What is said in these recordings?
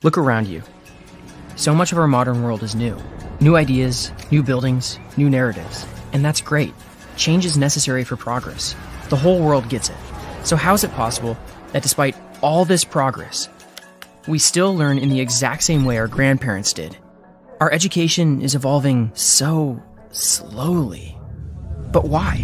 Look around you. So much of our modern world is new. New ideas, new buildings, new narratives. And that's great. Change is necessary for progress. The whole world gets it. So how is it possible that despite all this progress, we still learn in the exact same way our grandparents did? Our education is evolving so slowly. But why?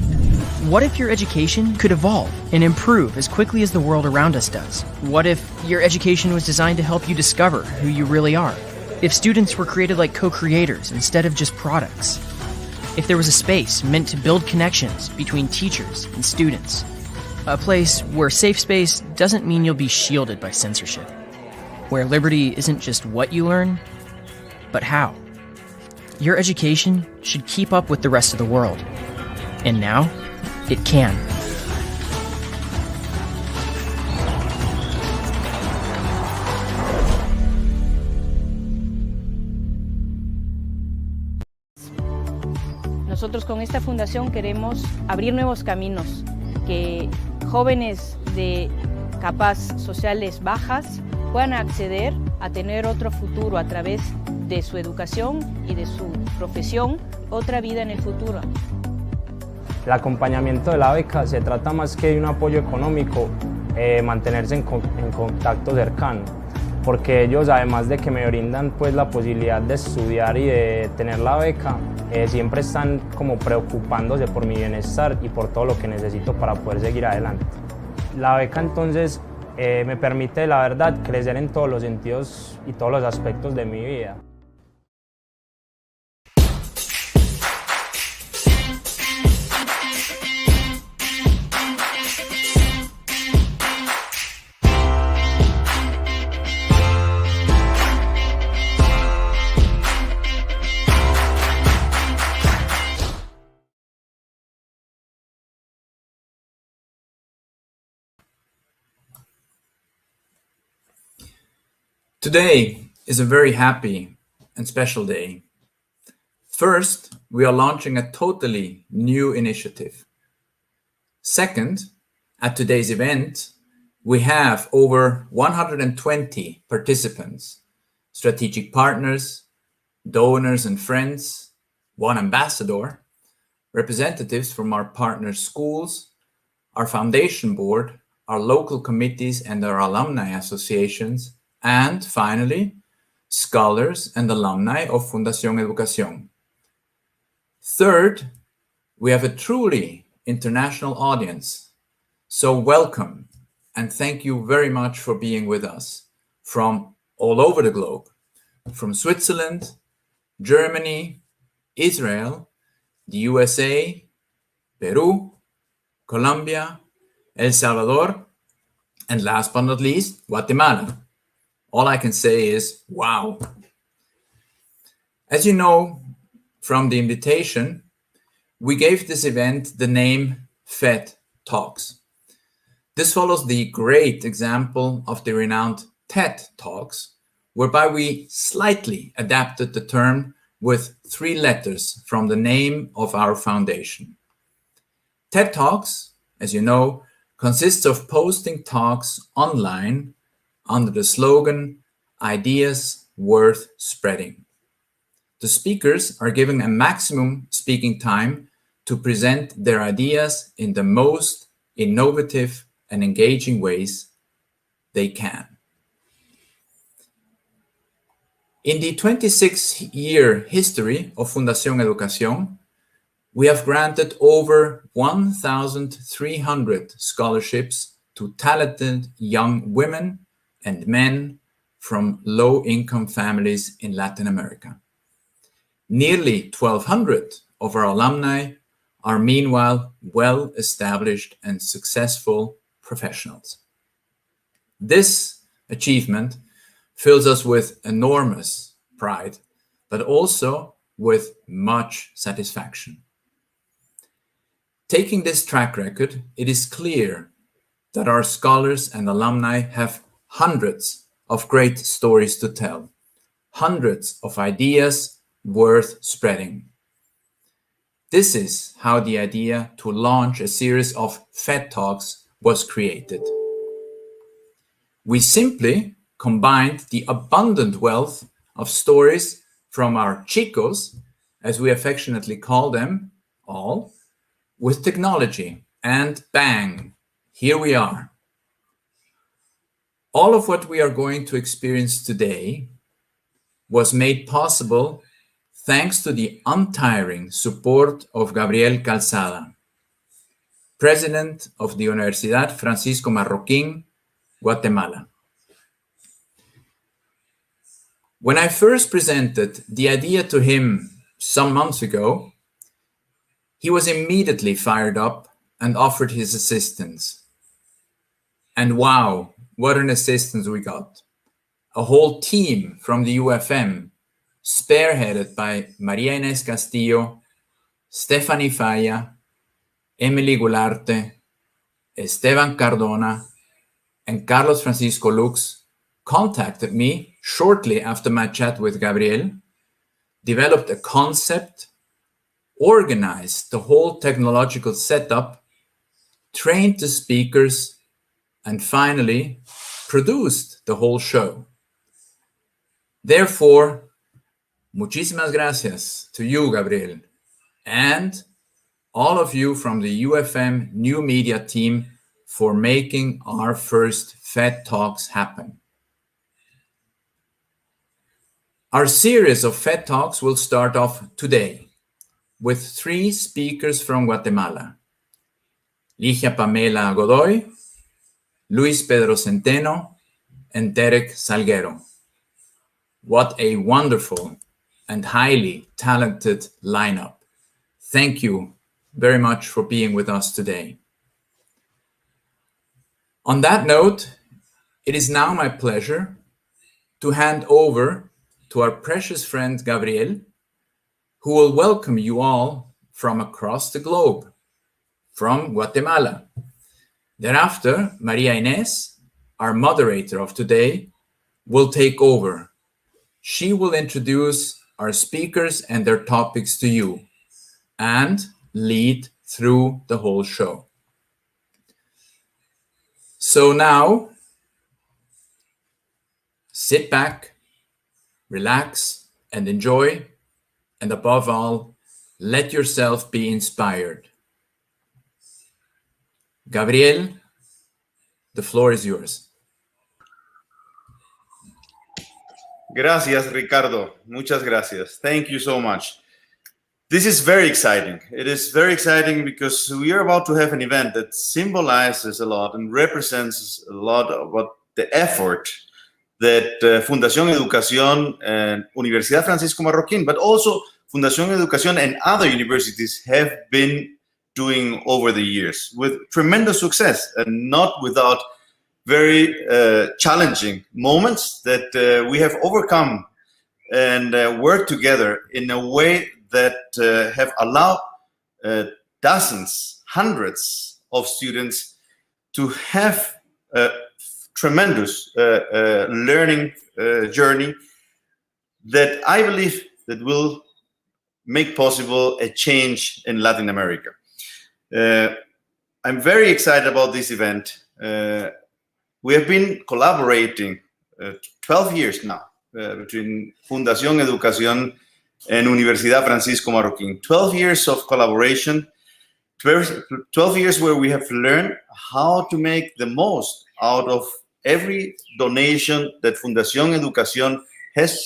What if your education could evolve and improve as quickly as the world around us does? What if your education was designed to help you discover who you really are? If students were created like co-creators instead of just products? If there was a space meant to build connections between teachers and students? A place where safe space doesn't mean you'll be shielded by censorship. Where liberty isn't just what you learn, but how. Your education should keep up with the rest of the world. And now, it can. Nosotros con esta fundación queremos abrir nuevos caminos, que jóvenes de capas sociales bajas puedan acceder a tener otro futuro a través de su educación y de su profesión, otra vida en el futuro. El acompañamiento de la beca se trata más que de un apoyo económico, mantenerse en contacto cercano, porque ellos, además de que me brindan pues la posibilidad de estudiar y de tener la beca, siempre están como preocupándose por mi bienestar y por todo lo que necesito para poder seguir adelante. La beca entonces me permite, la verdad, crecer en todos los sentidos y todos los aspectos de mi vida. Today is a very happy and special day. First, we are launching a totally new initiative. Second, at today's event, we have over 120 participants, strategic partners, donors and friends, one ambassador, representatives from our partner schools, our foundation board, our local committees and our alumni associations, and finally, scholars and alumni of Fundación Educación. Third, we have a truly international audience. So welcome and thank you very much for being with us from all over the globe, from Switzerland, Germany, Israel, the USA, Peru, Colombia, El Salvador, and last but not least, Guatemala. All I can say is, wow. As you know from the invitation, we gave this event the name FED Talks. This follows the great example of the renowned TED Talks, whereby we slightly adapted the term with 3 letters from the name of our foundation. TED Talks, as you know, consists of posting talks online under the slogan, "Ideas Worth Spreading." The speakers are given a maximum speaking time to present their ideas in the most innovative and engaging ways they can. In the 26-year history of Fundación Educación, we have granted over 1,300 scholarships to talented young women and men from low-income families in Latin America. Nearly 1,200 of our alumni are meanwhile well-established and successful professionals. This achievement fills us with enormous pride, but also with much satisfaction. Taking this track record, it is clear that our scholars and alumni have hundreds of great stories to tell, hundreds of ideas worth spreading. This is how the idea to launch a series of FED Talks was created. We simply combined the abundant wealth of stories from our chicos, as we affectionately call them all, with technology, and bang, here we are. All of what we are going to experience today was made possible thanks to the untiring support of Gabriel Calzada, president of the Universidad Francisco Marroquín, Guatemala. When I first presented the idea to him some months ago, he was immediately fired up and offered his assistance. And wow, what an assistance we got. A whole team from the UFM, spearheaded by Maria Inés Castillo, Stephanie Falla, Emily Gularte, Esteban Cardona, and Carlos Francisco Lux, contacted me shortly after my chat with Gabriel, developed a concept, organized the whole technological setup, trained the speakers, and finally produced the whole show. Therefore, muchísimas gracias to you, Gabriel, and all of you from the UFM New Media team for making our first FED Talks happen. Our series of FED Talks will start off today with 3 speakers from Guatemala: Ligia Pamela Godoy, Luis Pedro Centeno, and Derek Salguero. What a wonderful and highly talented lineup. Thank you very much for being with us today. On that note, it is now my pleasure to hand over to our precious friend Gabriel, who will welcome you all from across the globe, from Guatemala. Thereafter, Maria Inés, our moderator of today, will take over. She will introduce our speakers and their topics to you and lead through the whole show. So now, sit back, relax, and enjoy, and above all, let yourself be inspired. Gabriel, the floor is yours. Gracias, Ricardo. Muchas gracias. Thank you so much. This is very exciting. It is very exciting because we are about to have an event that symbolizes a lot and represents a lot of what the effort that Fundación Educación and Universidad Francisco Marroquín, but also Fundación Educación and other universities have been doing over the years with tremendous success, and not without very challenging moments that we have overcome and worked together in a way that have allowed dozens, hundreds of students to have a tremendous learning journey that I believe that will make possible a change in Latin America. I'm very excited about this event. We have been collaborating 12 years now between Fundación Educación and Universidad Francisco Marroquín. 12 years of collaboration, 12 years where we have learned how to make the most out of every donation that Fundación Educación has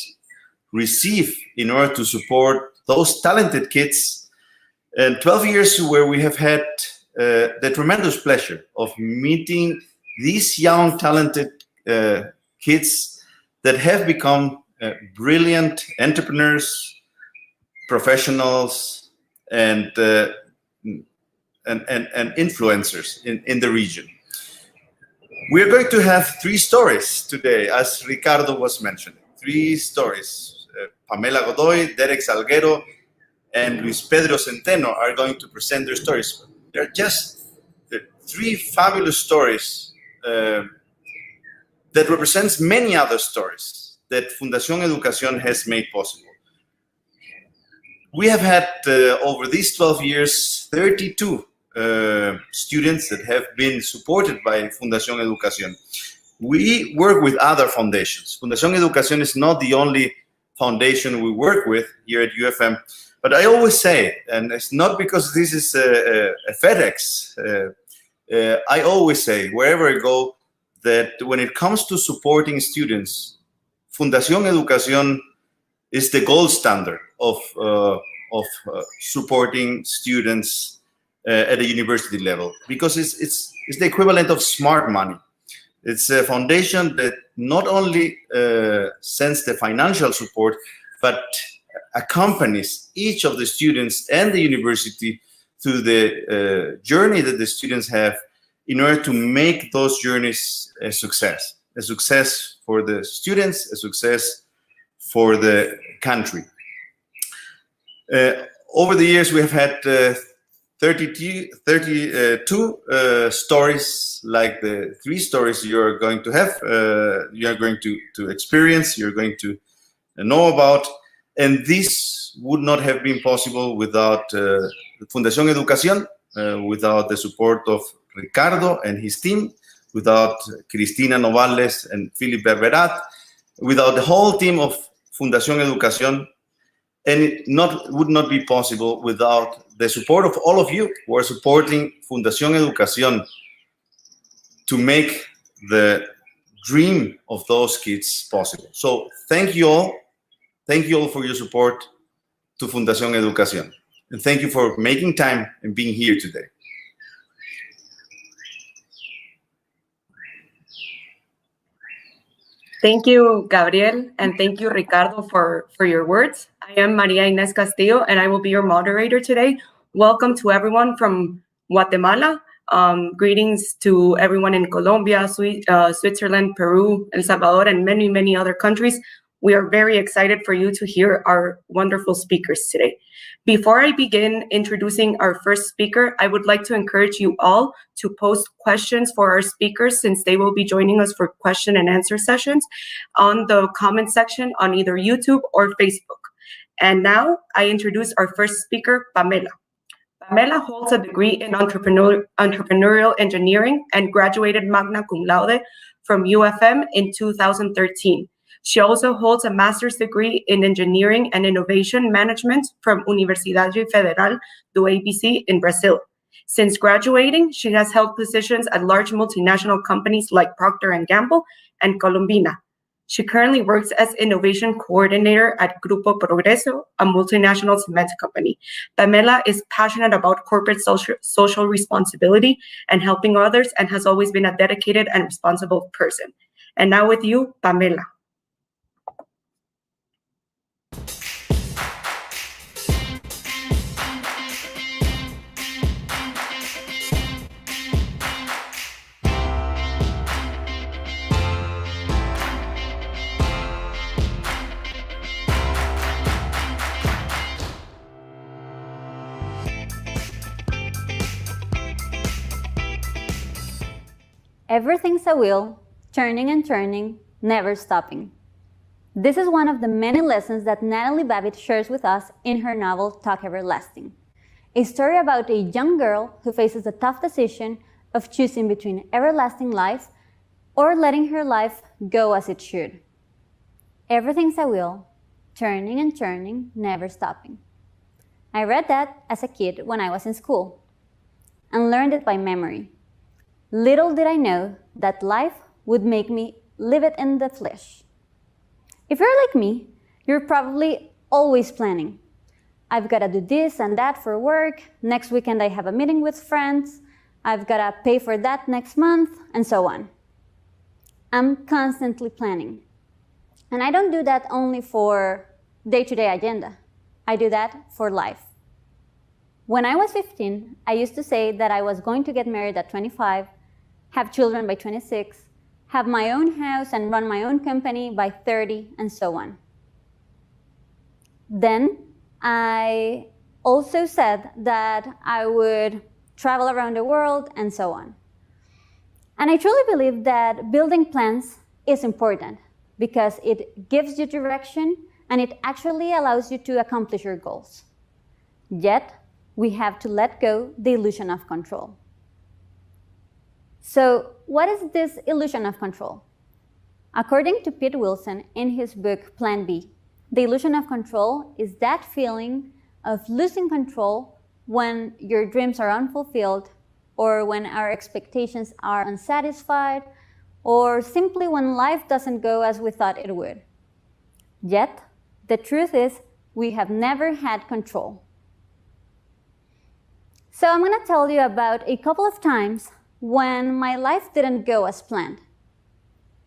received in order to support those talented kids. And 12 years where we have had the tremendous pleasure of meeting these young, talented kids that have become brilliant entrepreneurs, professionals, and influencers in the region. We are going to have 3 stories today, as Ricardo was mentioning. 3 stories. Pamela Godoy, Derek Salguero, and Luis Pedro Centeno are going to present their stories. They're just 3 fabulous stories that represents many other stories that Fundación Educación has made possible. We have had over these 12 years 32 students that have been supported by Fundación Educación. we work with other foundations. Fundación Educación is not the only foundation we work with here at UFM, but I always say, and it's not because this is a FedEx, I always say, wherever I go, that when it comes to supporting students, Fundación Educación is the gold standard of supporting students at a university level, because it's the equivalent of smart money. It's a foundation that not only sends the financial support, but accompanies each of the students and the university through the journey that the students have in order to make those journeys a success for the students, a success for the country. Over the years, we have had 32 stories like the 3 stories you're going to have, you're going to experience, you're going to know about. And this would not have been possible without Fundación Educación, without the support of Ricardo and his team, without Cristina Novales and Philip Berberat, without the whole team of Fundación Educación. And it would not be possible without the support of all of you who are supporting Fundación Educación to make the dream of those kids possible. So thank you all. Thank you all for your support to Fundación Educación. And thank you for making time and being here today. Thank you, Gabriel, and thank you, Ricardo, for your words. I am Maria Inés Castillo, and I will be your moderator today. Welcome to everyone from Guatemala. Greetings to everyone in Colombia, Switzerland, Peru, El Salvador, and many, many other countries. We are very excited for you to hear our wonderful speakers today. Before I begin introducing our first speaker, I would like to encourage you all to post questions for our speakers, since they will be joining us for question and answer sessions on the comment section on either YouTube or Facebook. And now I introduce our first speaker, Pamela. Pamela holds a degree in entrepreneurial engineering and graduated magna cum laude from UFM in 2013. She also holds a master's degree in engineering and innovation management from Universidade Federal do ABC in Brazil. Since graduating, she has held positions at large multinational companies like Procter & Gamble and Colombina. She currently works as innovation coordinator at Grupo Progreso, a multinational cement company. Pamela is passionate about corporate social responsibility and helping others, and has always been a dedicated and responsible person. And now with you, Pamela. Everything's a wheel, turning and turning, never stopping. This is one of the many lessons that Natalie Babbitt shares with us in her novel, Talk Everlasting. A story about a young girl who faces the tough decision of choosing between everlasting life or letting her life go as it should. Everything's a wheel, turning and turning, never stopping. I read that as a kid when I was in school and learned it by memory. Little did I know that life would make me live it in the flesh. If you're like me, you're probably always planning. I've got to do this and that for work. Next weekend I have a meeting with friends. I've got to pay for that next month, and so on. I'm constantly planning. And I don't do that only for day-to-day agenda. I do that for life. When I was 15, I used to say that I was going to get married at 25, have children by 26, have my own house and run my own company by 30, and so on. Then I also said that I would travel around the world, and so on. And I truly believe that building plans is important because it gives you direction and it actually allows you to accomplish your goals. Yet, we have to let go the illusion of control. So what is this illusion of control? According to Pete Wilson in his book Plan B, the illusion of control is that feeling of losing control when your dreams are unfulfilled, or when our expectations are unsatisfied, or simply when life doesn't go as we thought it would. Yet, the truth is, we have never had control. So I'm going to tell you about a couple of times when my life didn't go as planned.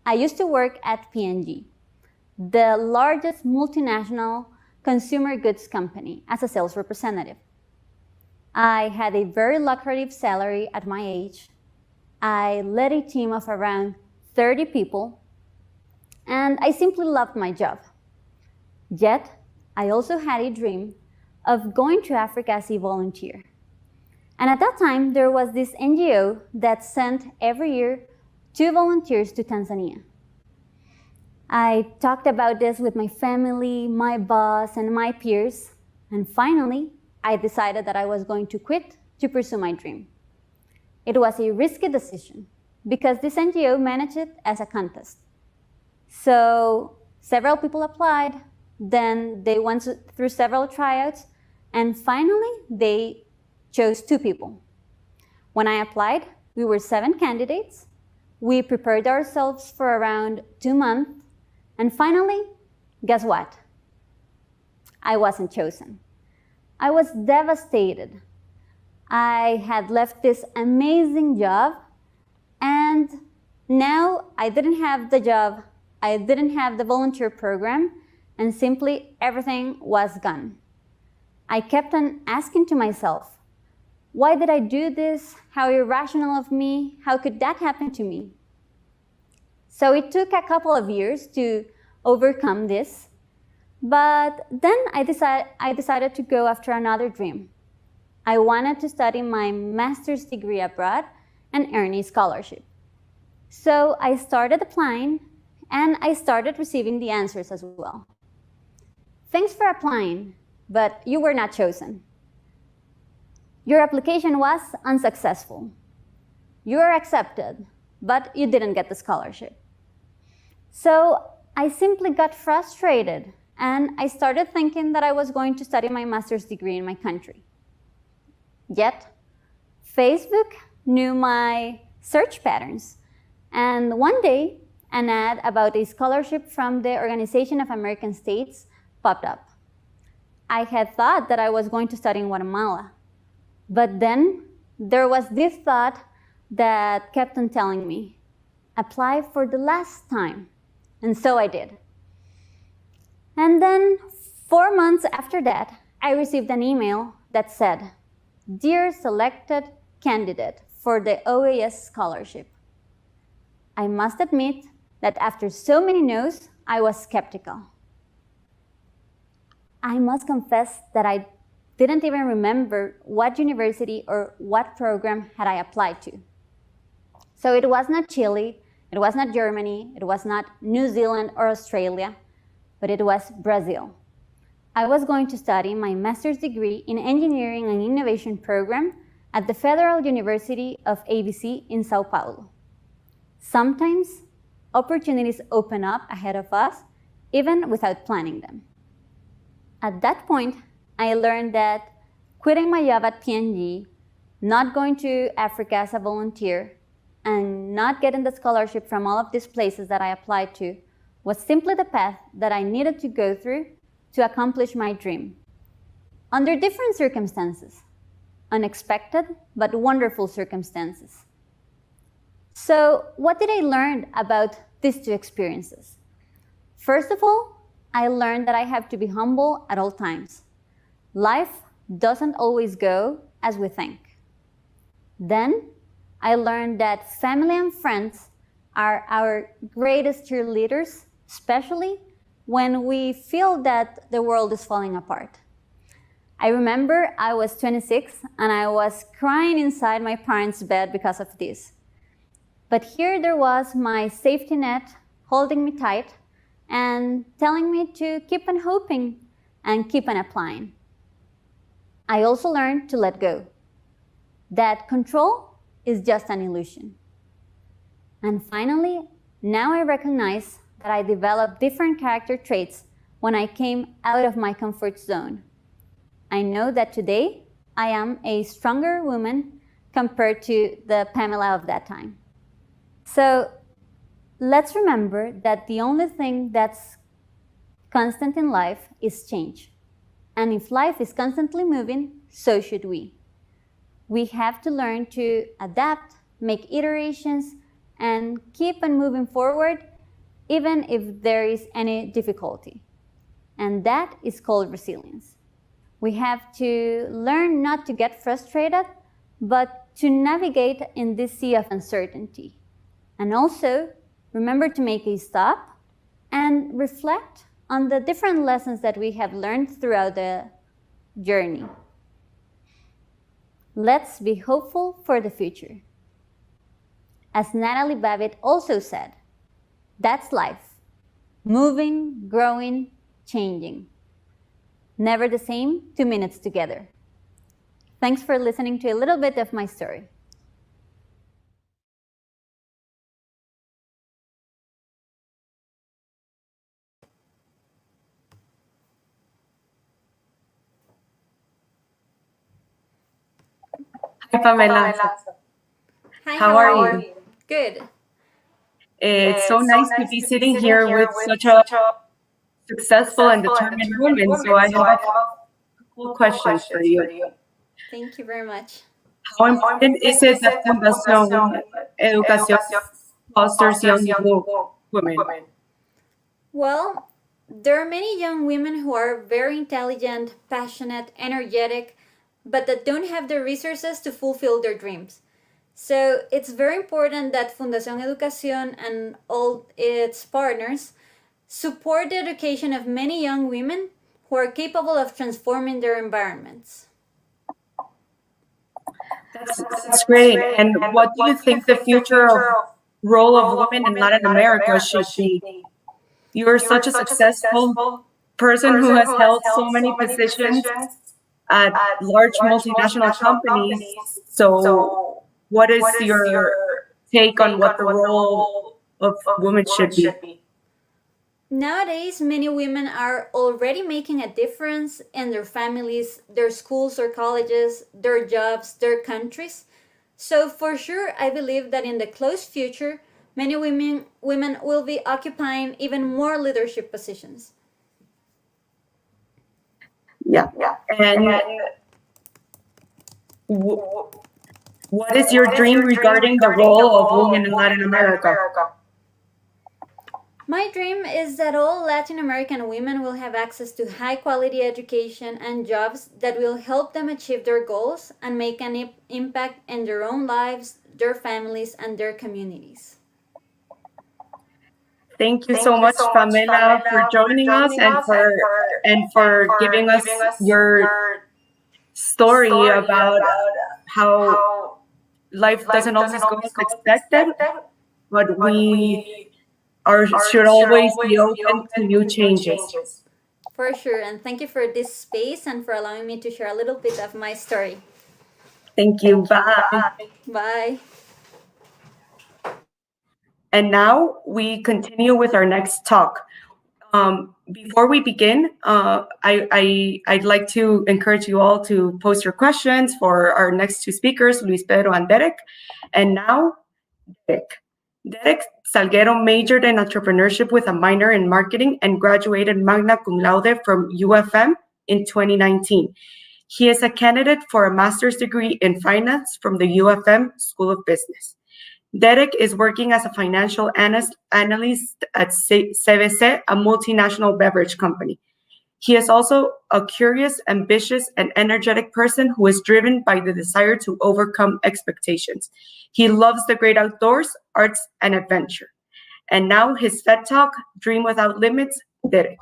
I used to work at P&G, the largest multinational consumer goods company, as a sales representative. I had a very lucrative salary at my age. I led a team of around 30 people, and I simply loved my job. Yet, I also had a dream of going to Africa as a volunteer. And at that time, there was this NGO that sent every year 2 volunteers to Tanzania. I talked about this with my family, my boss, and my peers, and finally, I decided that I was going to quit to pursue my dream. It was a risky decision because this NGO managed it as a contest. So several people applied, then they went through several tryouts, and finally they chose 2 people. When I applied, we were 7 candidates. We prepared ourselves for around 2 months, and finally, guess what? I wasn't chosen. I was devastated. I had left this amazing job, and now I didn't have the job, I didn't have the volunteer program, and simply everything was gone. I kept on asking to myself, why did I do this? How irrational of me. How could that happen to me? So it took a couple of years to overcome this, but then I decided to go after another dream. I wanted to study my master's degree abroad and earn a scholarship. So I started applying, and I started receiving the answers as well. Thanks for applying, but you were not chosen. Your application was unsuccessful. You were accepted, but you didn't get the scholarship. So I simply got frustrated, and I started thinking that I was going to study my master's degree in my country. Yet, Facebook knew my search patterns, and one day, an ad about a scholarship from the Organization of American States popped up. I had thought that I was going to study in Guatemala, but then there was this thought that kept on telling me, apply for the last time. And so I did. And then 4 months after that, I received an email that said, "Dear selected candidate for the OAS scholarship." I must admit that after so many no's, I was skeptical. I must confess that I didn't even remember what university or what program had I applied to. So it was not Chile, it was not Germany, it was not New Zealand or Australia, but it was Brazil. I was going to study my master's degree in engineering and innovation program at the Federal University of ABC in Sao Paulo. Sometimes opportunities open up ahead of us, even without planning them. At that point, I learned that quitting my job at P&G, not going to Africa as a volunteer, and not getting the scholarship from all of these places that I applied to was simply the path that I needed to go through to accomplish my dream. Under different circumstances, unexpected but wonderful circumstances. So what did I learn about these 2 experiences? First of all, I learned that I have to be humble at all times. Life doesn't always go as we think. Then, I learned that family and friends are our greatest cheerleaders, especially when we feel that the world is falling apart. I remember I was 26 and I was crying inside my parents' bed because of this. But here there was my safety net holding me tight and telling me to keep on hoping and keep on applying. I also learned to let go, that control is just an illusion. And finally, Now I recognize that I developed different character traits when I came out of my comfort zone. I know that today I am a stronger woman compared to the Pamela of that time. So let's remember that the only thing that's constant in life is change. And if life is constantly moving, so should we. We have to learn to adapt, make iterations, and keep on moving forward, even if there is any difficulty. And that is called resilience. We have to learn not to get frustrated, but to navigate in this sea of uncertainty. And also, remember to make a stop and reflect on the different lessons that we have learned throughout the journey. Let's be hopeful for the future. As Natalie Babbitt also said, that's life. Moving, growing, changing. Never the same 2 minutes together. Thanks for listening to a little bit of my story. Hi, Pamela. Hi, How are you? Good. It's so nice to be sitting here with such a successful and determined woman. So I have a couple questions for you. Thank you very much. How important is it that Fundación Educación fosters young women? Well, there are many young women who are very intelligent, passionate, energetic, but that don't have the resources to fulfill their dreams. So it's very important that Fundación Educación and all its partners support the education of many young women who are capable of transforming their environments. That's great. And what do you think the future role of women in Latin America should be? You're such a successful person who has held so many positions at large multinational companies. So what is your take on what the role of women should be? Nowadays, many women are already making a difference in their families, their schools or colleges, their jobs, their countries. So for sure, I believe that in the close future, many women will be occupying even more leadership positions. Yeah. And what is your dream regarding the role of women in Latin America? My dream is that all Latin American women will have access to high quality education and jobs that will help them achieve their goals and make an impact in their own lives, their families, and their communities. Thank you so much, Pamela, for joining us and for giving us your story about how life doesn't always go as expected, but we should always be open to new changes. For sure, and thank you for this space and for allowing me to share a little bit of my story. Thank you. Bye. Bye. And now we continue with our next talk. Before we begin, I'd like to encourage you all to post your questions for our next two speakers, Luis Pedro and Derek. And now, Derek. Derek Salguero majored in entrepreneurship with a minor in marketing and graduated magna cum laude from UFM in 2019. He is a candidate for a master's degree in finance from the UFM School of Business. Derek is working as a financial analyst at CVC, a multinational beverage company. He is also a curious, ambitious, and energetic person who is driven by the desire to overcome expectations. He loves the great outdoors, arts, and adventure. And now his TED Talk, Dream Without Limits, Derek.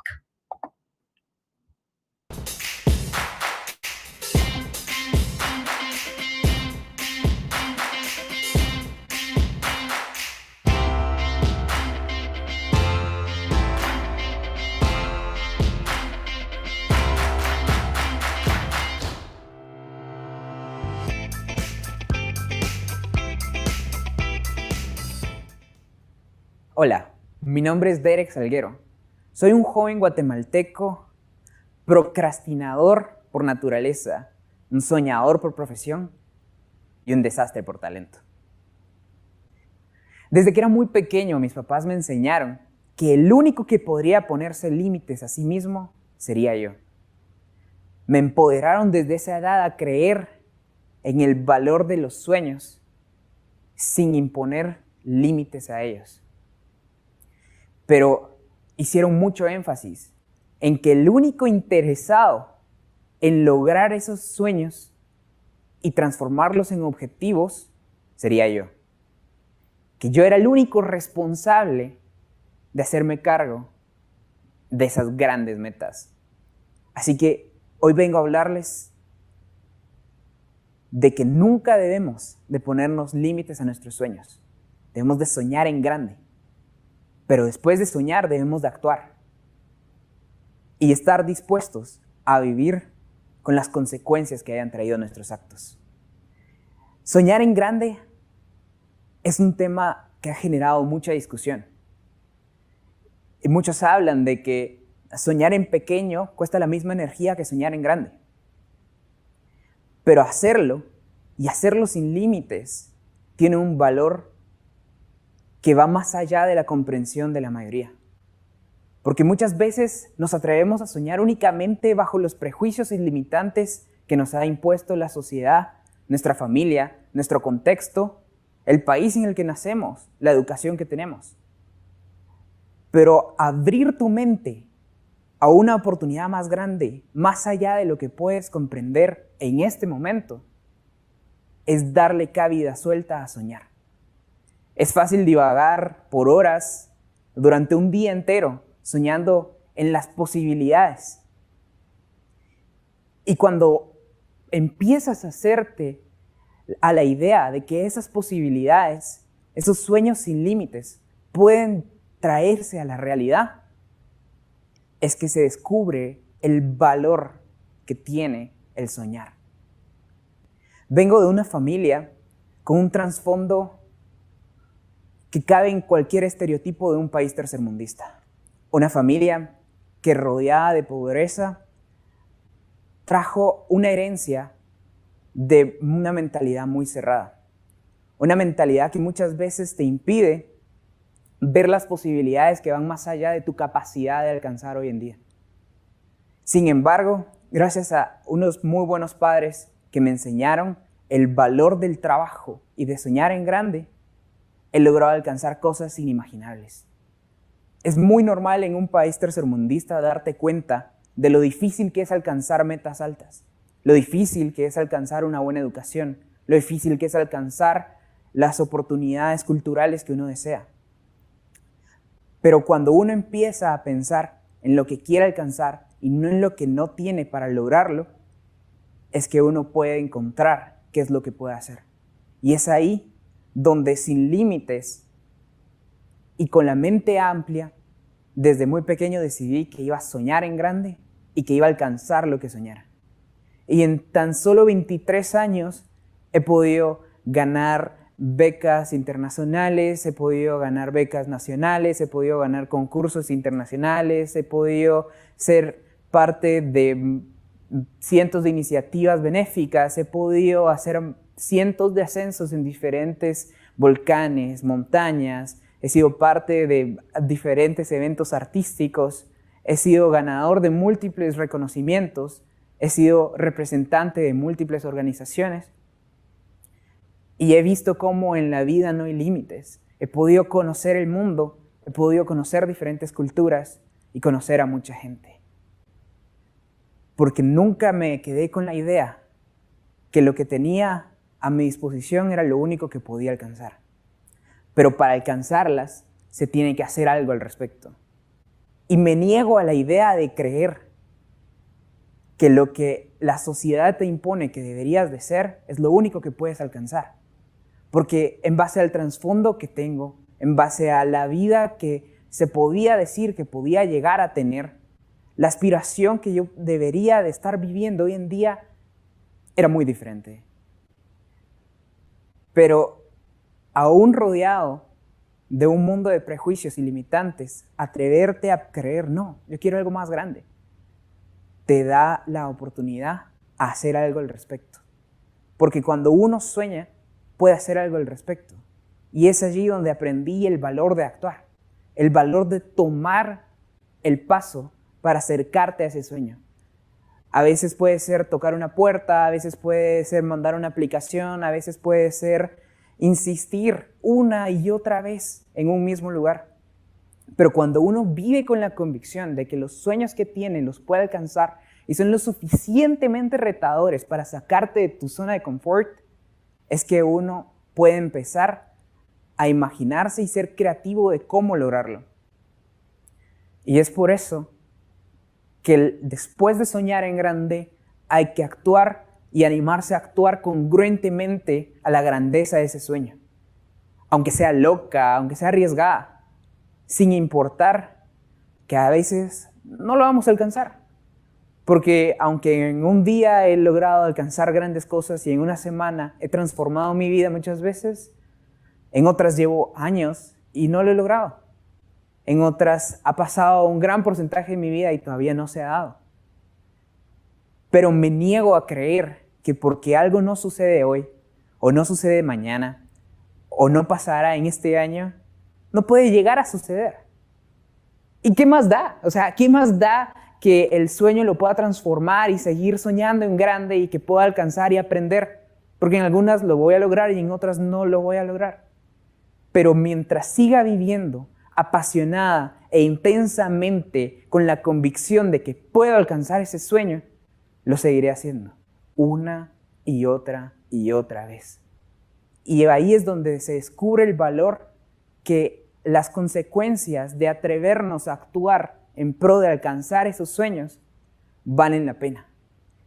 Hola, mi nombre es Derek Salguero. Soy un joven guatemalteco, procrastinador por naturaleza, un soñador por profesión y un desastre por talento. Desde que era muy pequeño, mis papás me enseñaron que el único que podría ponerse límites a sí mismo sería yo. Me empoderaron desde esa edad a creer en el valor de los sueños sin imponer límites a ellos. Pero hicieron mucho énfasis en que el único interesado en lograr esos sueños y transformarlos en objetivos sería yo. Que yo era el único responsable de hacerme cargo de esas grandes metas. Así que hoy vengo a hablarles de que nunca debemos de ponernos límites a nuestros sueños. Debemos de soñar en grande. Pero después de soñar debemos de actuar y estar dispuestos a vivir con las consecuencias que hayan traído nuestros actos. Soñar en grande es un tema que ha generado mucha discusión. Y muchos hablan de que soñar en pequeño cuesta la misma energía que soñar en grande. Pero hacerlo, y hacerlo sin límites, tiene un valor que va más allá de la comprensión de la mayoría. Porque muchas veces nos atrevemos a soñar únicamente bajo los prejuicios ilimitantes que nos ha impuesto la sociedad, nuestra familia, nuestro contexto, el país en el que nacemos, la educación que tenemos. Pero abrir tu mente a una oportunidad más grande, más allá de lo que puedes comprender en este momento, es darle cabida suelta a soñar. Es fácil divagar por horas durante un día entero soñando en las posibilidades. Y cuando empiezas a hacerte a la idea de que esas posibilidades, esos sueños sin límites, pueden traerse a la realidad, es que se descubre el valor que tiene el soñar. Vengo de una familia con un trasfondo que cabe en cualquier estereotipo de un país tercermundista. Una familia que, rodeada de pobreza, trajo una herencia de una mentalidad muy cerrada. Una mentalidad que muchas veces te impide ver las posibilidades que van más allá de tu capacidad de alcanzar hoy en día. Sin embargo, gracias a unos muy buenos padres que me enseñaron el valor del trabajo y de soñar en grande, he logrado alcanzar cosas inimaginables. Es muy normal en un país tercermundista darte cuenta de lo difícil que es alcanzar metas altas, lo difícil que es alcanzar una buena educación, lo difícil que es alcanzar las oportunidades culturales que uno desea. Pero cuando uno empieza a pensar en lo que quiere alcanzar y no en lo que no tiene para lograrlo, es que uno puede encontrar qué es lo que puede hacer. Y es ahí donde, sin límites y con la mente amplia, desde muy pequeño decidí que iba a soñar en grande y que iba a alcanzar lo que soñara. Y en tan solo 23 años he podido ganar becas internacionales, he podido ganar becas nacionales, he podido ganar concursos internacionales, he podido ser parte de cientos de iniciativas benéficas, he podido hacer cientos de ascensos en diferentes volcanes, montañas, he sido parte de diferentes eventos artísticos, he sido ganador de múltiples reconocimientos, he sido representante de múltiples organizaciones y he visto cómo en la vida no hay límites. He podido conocer el mundo, he podido conocer diferentes culturas y conocer a mucha gente. Porque nunca me quedé con la idea que lo que tenía a mi disposición era lo único que podía alcanzar. Pero para alcanzarlas se tiene que hacer algo al respecto. Y me niego a la idea de creer que lo que la sociedad te impone que deberías de ser es lo único que puedes alcanzar. Porque en base al trasfondo que tengo, en base a la vida que se podía decir que podía llegar a tener, la aspiración que yo debería de estar viviendo hoy en día era muy diferente. Pero aún rodeado de un mundo de prejuicios y limitantes, atreverte a creer, no, yo quiero algo más grande, te da la oportunidad a hacer algo al respecto. Porque cuando uno sueña, puede hacer algo al respecto. Y es allí donde aprendí el valor de actuar, el valor de tomar el paso para acercarte a ese sueño. A veces puede ser tocar una puerta, a veces puede ser mandar una aplicación, a veces puede ser insistir una y otra vez en un mismo lugar. Pero cuando uno vive con la convicción de que los sueños que tiene los puede alcanzar y son lo suficientemente retadores para sacarte de tu zona de confort, es que uno puede empezar a imaginarse y ser creativo de cómo lograrlo. Y es por eso que después de soñar en grande hay que actuar y animarse a actuar congruentemente a la grandeza de ese sueño. Aunque sea loca, aunque sea arriesgada, sin importar que a veces no lo vamos a alcanzar. Porque aunque en un día he logrado alcanzar grandes cosas y en una semana he transformado mi vida muchas veces, en otras llevo años y no lo he logrado. En otras ha pasado un gran porcentaje de mi vida y todavía no se ha dado. Pero me niego a creer que porque algo no sucede hoy, o no sucede mañana, o no pasará en este año, no puede llegar a suceder. ¿Y qué más da? O sea, ¿qué más da que el sueño lo pueda transformar y seguir soñando en grande y que pueda alcanzar y aprender? Porque en algunas lo voy a lograr y en otras no lo voy a lograr. Pero mientras siga viviendo apasionada e intensamente con la convicción de que puedo alcanzar ese sueño, lo seguiré haciendo una y otra vez. Y ahí es donde se descubre el valor que las consecuencias de atrevernos a actuar en pro de alcanzar esos sueños valen la pena.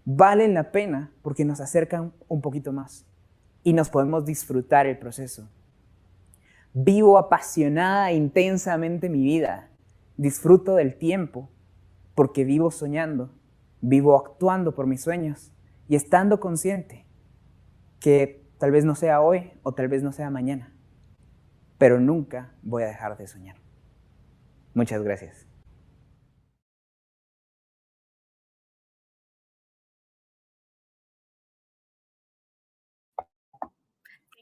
Valen la pena porque nos acercan un poquito más y nos podemos disfrutar el proceso. Vivo apasionada e intensamente mi vida. Disfruto del tiempo porque vivo soñando, vivo actuando por mis sueños y estando consciente que tal vez no sea hoy o tal vez no sea mañana, pero nunca voy a dejar de soñar. Muchas gracias.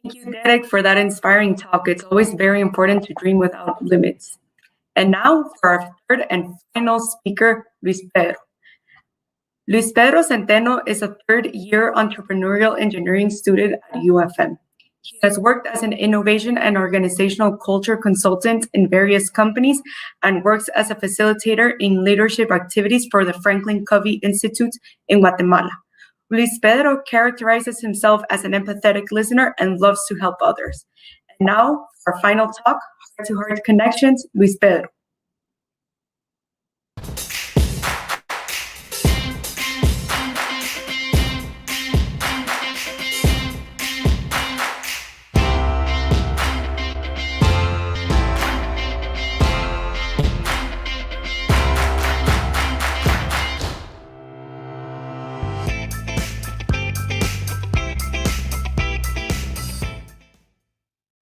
Thank you, Derek, for that inspiring talk. It's always very important to dream without limits. And now for our third and final speaker, Luis Pedro. Luis Pedro Centeno is a third-year entrepreneurial engineering student at UFM. He has worked as an innovation and organizational culture consultant in various companies and works as a facilitator in leadership activities for the Franklin Covey Institute in Guatemala. Luis Pedro characterizes himself as an empathetic listener and loves to help others. And now, for our final talk, Heart-to-Heart Connections, Luis Pedro.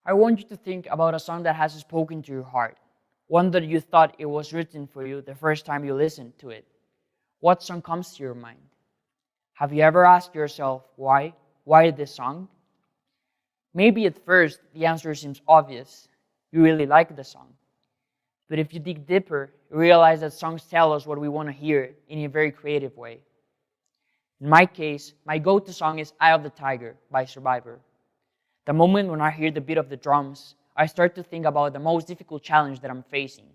I want you to think about a song that has spoken to your heart, one that you thought it was written for you the first time you listened to it. What song comes to your mind? Have you ever asked yourself why? Why this song? Maybe at first the answer seems obvious. You really like the song. But if you dig deeper, you realize that songs tell us what we want to hear in a very creative way. In my case, my go-to song is Eye of the Tiger by Survivor. The moment when I hear the beat of the drums, I start to think about the most difficult challenge that I'm facing.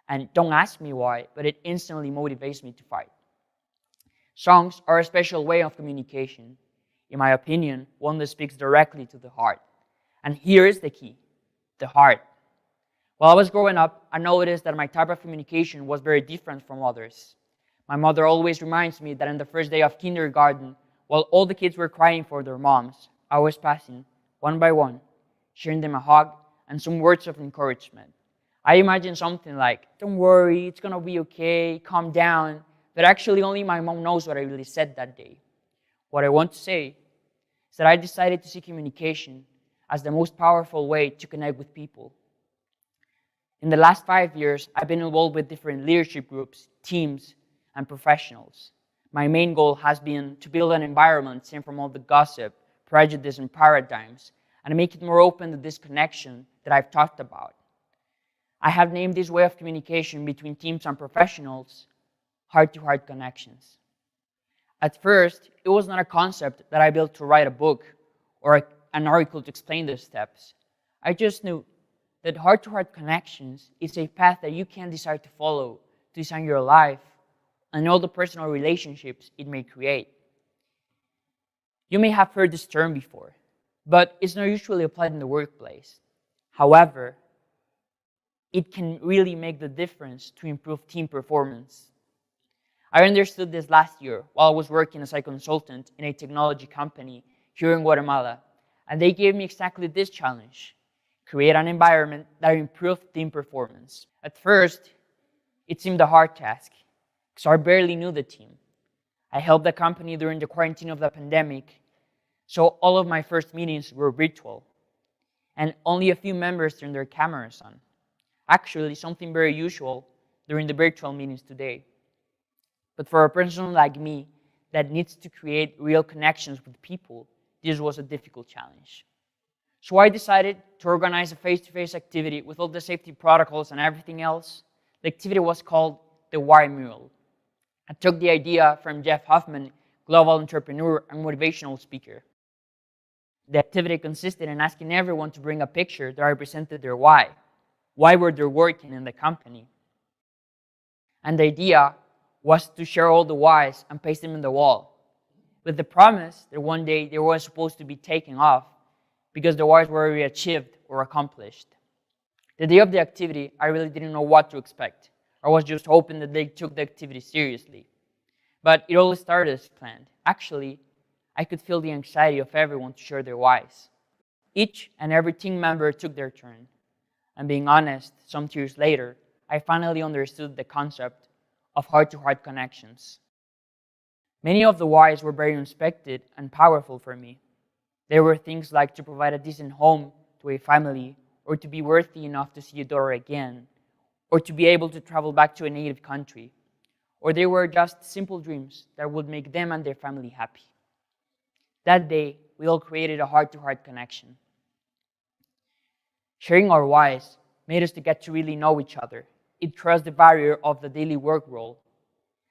And don't ask me why, but it instantly motivates me to fight. Songs are a special way of communication. In my opinion, one that speaks directly to the heart. And here is the key, the heart. While I was growing up, I noticed that my type of communication was very different from others. My mother always reminds me that on the first day of kindergarten, while all the kids were crying for their moms, I was passing, one by one, sharing them a hug and some words of encouragement. I imagined something like, don't worry, it's gonna be okay, calm down, but actually only my mom knows what I really said that day. What I want to say is that I decided to see communication as the most powerful way to connect with people. In the last 5 years, I've been involved with different leadership groups, teams, and professionals. My main goal has been to build an environment free from all the gossip, prejudice, and paradigms, and make it more open to this connection that I've talked about. I have named this way of communication between teams and professionals heart-to-heart connections. At first, it was not a concept that I built to write a book or an article to explain the steps. I just knew that heart-to-heart connections is a path that you can decide to follow to design your life and all the personal relationships it may create. You may have heard this term before, but it's not usually applied in the workplace. However, it can really make the difference to improve team performance. I understood this last year while I was working as a consultant in a technology company here in Guatemala, and they gave me exactly this challenge: create an environment that improved team performance. At first, it seemed a hard task, because I barely knew the team. I helped the company during the quarantine of the pandemic, so all of my first meetings were virtual, and only a few members turned their cameras on. Actually, something very usual during the virtual meetings today. But for a person like me that needs to create real connections with people, this was a difficult challenge. So I decided to organize a face-to-face activity with all the safety protocols and everything else. The activity was called the Why Mural. I took the idea from Jeff Hoffman, global entrepreneur and motivational speaker. The activity consisted in asking everyone to bring a picture that represented their why. Why were they working in the company? And the idea was to share all the whys and paste them in the wall, with the promise that one day they were supposed to be taken off because the whys were already achieved or accomplished. The day of the activity, I really didn't know what to expect. I was just hoping that they took the activity seriously. But it all started as planned. Actually, I could feel the anxiety of everyone to share their whys. Each and every team member took their turn. And being honest, some years later, I finally understood the concept of heart-to-heart connections. Many of the whys were very unexpected and powerful for me. There were things like to provide a decent home to a family, or to be worthy enough to see a daughter again, or to be able to travel back to a native country. Or they were just simple dreams that would make them and their family happy. That day, we all created a heart-to-heart connection. Sharing our whys made us to get to really know each other. It crossed the barrier of the daily work role.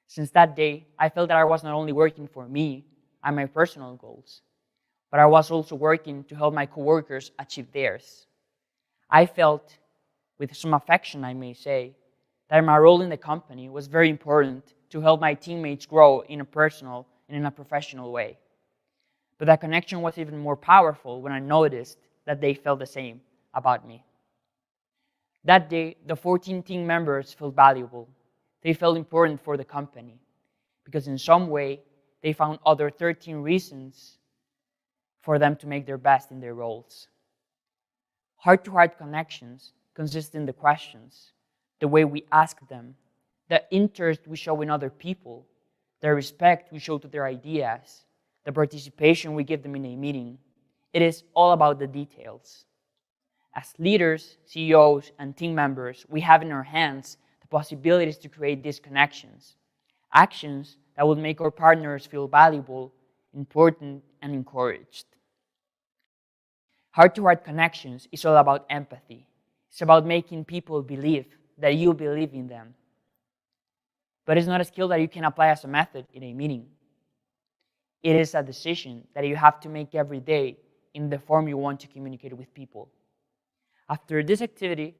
Since that day, I felt that I was not only working for me and my personal goals, but I was also working to help my coworkers achieve theirs. I felt, with some affection I may say, that my role in the company was very important to help my teammates grow in a personal and in a professional way. But that connection was even more powerful when I noticed that they felt the same about me. That day, the 14 team members felt valuable. They felt important for the company because in some way, they found other 13 reasons for them to make their best in their roles. Heart-to-heart connections consist in the questions, the way we ask them, the interest we show in other people, the respect we show to their ideas, the participation we give them in a meeting. It is all about the details. As leaders, CEOs, and team members, we have in our hands the possibilities to create these connections, actions that will make our partners feel valuable, important, and encouraged. Heart-to-heart connections is all about empathy. It's about making people believe that you believe in them. But it's not a skill that you can apply as a method in a meeting. It is a decision that you have to make every day in the form you want to communicate with people. After this activity,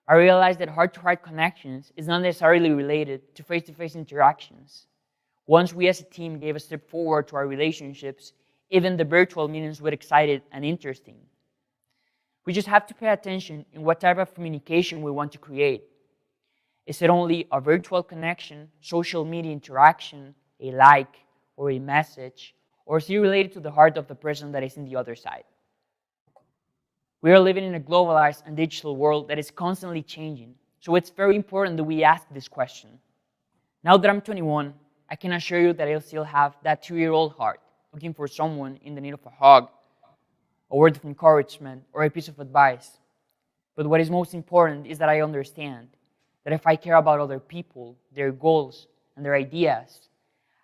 I realized that heart-to-heart connections is not necessarily related to face-to-face interactions. Once we as a team gave a step forward to our relationships, even the virtual meetings were exciting and interesting. We just have to pay attention in what type of communication we want to create. Is it only a virtual connection, social media interaction, a like, or a message, or is it related to the heart of the person that is in the other side? We are living in a globalized and digital world that is constantly changing, so it's very important that we ask this question. Now that I'm 21, I can assure you that I'll still have that 2-year-old heart, looking for someone in the need of a hug, a word of encouragement, or a piece of advice. But what is most important is that I understand that if I care about other people, their goals, and their ideas,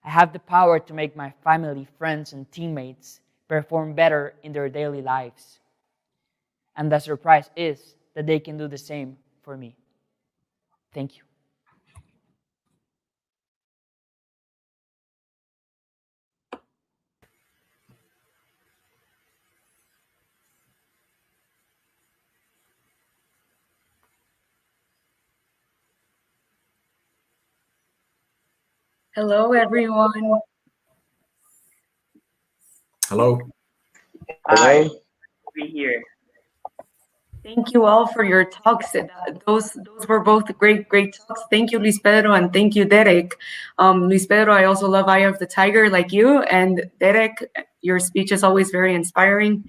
I have the power to make my family, friends, and teammates perform better in their daily lives. And the surprise is that they can do the same for me. Thank you. Hello, everyone. Hello. Hi, be here. Thank you all for your talks. Those were both great talks. Thank you, Luis Pedro, and thank you, Derek. Luis Pedro, I also love Eye of the Tiger like you, and Derek, your speech is always very inspiring.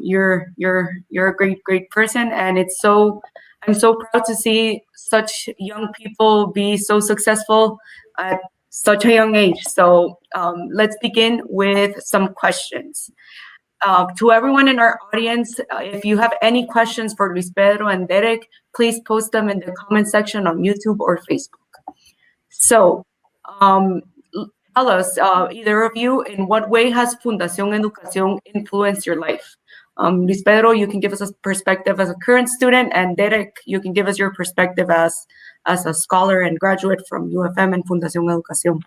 You're a great person, and I'm so proud to see such young people be so successful at such a young age. So let's begin with some questions. To everyone in our audience, if you have any questions for Luis Pedro and Derek, please post them in the comment section on YouTube or Facebook. So tell us, either of you, in what way has Fundación Educación influenced your life? Luis Pedro, you can give us a perspective as a current student, and Derek, you can give us your perspective as a scholar and graduate from UFM and Fundación Educación.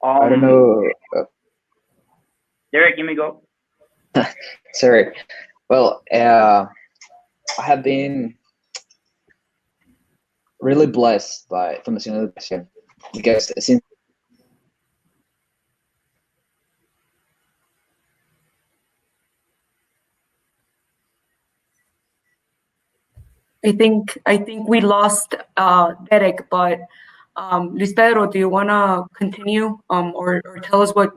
I don't know. Derek, you may go. Sorry. Well, I have been really blessed by Fundación Educación because since I think we lost Derek, but Luis Pedro, do you want to continue or tell us what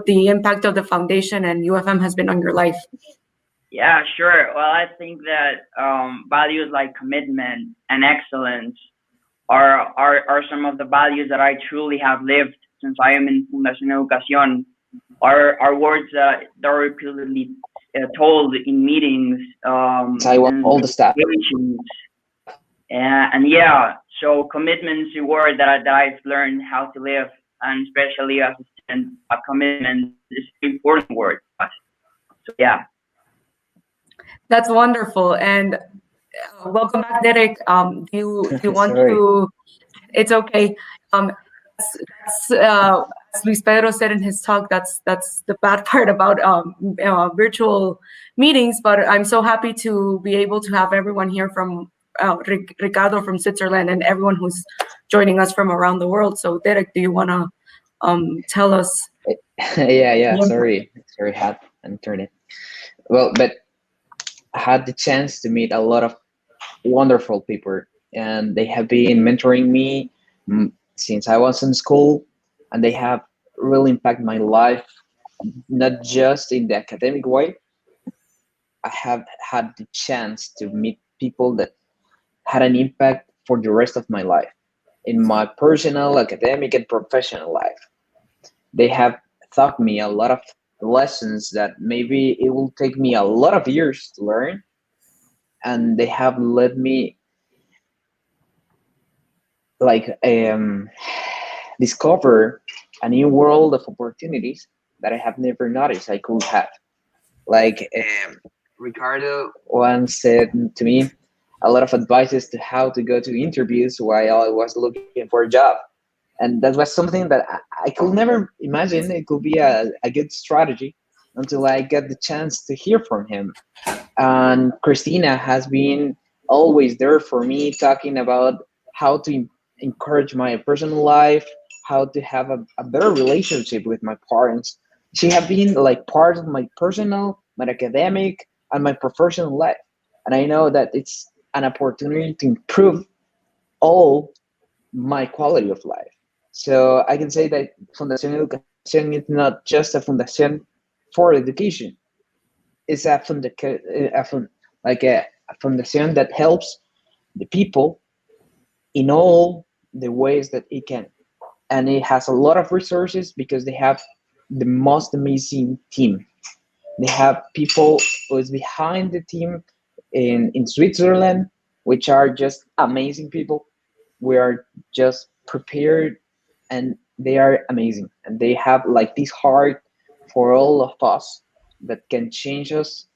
the impact of the foundation and UFM has been on your life? Yeah, sure. Well, I think that values like commitment and excellence are some of the values that I truly have lived since I am in Fundación Educación. Are words that are repeatedly told in meetings. I want all the staff. And yeah, so commitment is a word that I've learned how to live, and especially as a student, a commitment is an important word. So yeah. That's wonderful, and welcome back, Derek. Do you want Sorry. to? It's okay. As Luis Pedro said in his talk, that's the bad part about virtual meetings. But I'm so happy to be able to have everyone here from Ricardo from Switzerland and everyone who's joining us from around the world. So Derek, do you want to tell us? Yeah. Sorry, had internet. Well, but I had the chance to meet a lot of wonderful people, and they have been mentoring me since I was in school, and they have really impacted my life, not just in the academic way. I have had the chance to meet people that had an impact for the rest of my life, in my personal, academic, and professional life. They have taught me a lot of lessons that maybe it will take me a lot of years to learn, and they have led me discover a new world of opportunities that I have never noticed I could have. Ricardo once said to me a lot of advices to how to go to interviews while I was looking for a job. And that was something that I could never imagine it could be a good strategy until I got the chance to hear from him. And Christina has been always there for me, talking about how to encourage my personal life, how to have a better relationship with my parents. She has been like part of my personal, my academic, and my professional life. And I know that it's an opportunity to improve all my quality of life. So I can say that Fundación Educación is not just a fundación for education. It's a fundación that helps the people in all the ways that it can. And it has a lot of resources because they have the most amazing team. They have people who is behind the team in Switzerland, which are just amazing people. We are just prepared, and they are amazing. And they have like this heart for all of us that can change us,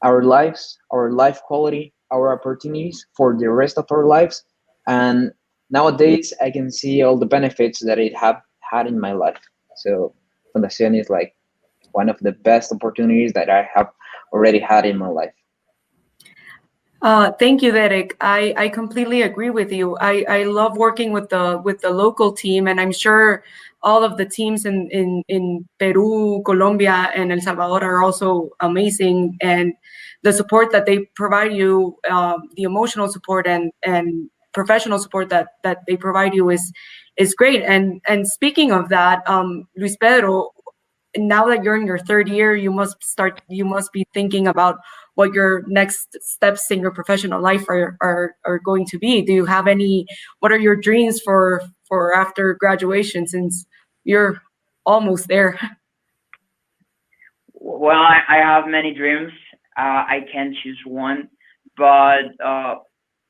our lives, our life quality, our opportunities for the rest of our lives. And nowadays, I can see all the benefits that it have had in my life. So Fundación is like one of the best opportunities that I have already had in my life. Thank you, Derek. I completely agree with you. I love working with the local team, and I'm sure all of the teams in Peru, Colombia, and El Salvador are also amazing. And the support that they provide you, the emotional support and professional support that they provide you is great. And speaking of that, Luis Pedro, now that you're in your third year, you must be thinking about what your next steps in your professional life are going to be. Do you have what are your dreams for after graduation, since you're almost there? Well, I have many dreams. I can't choose one, but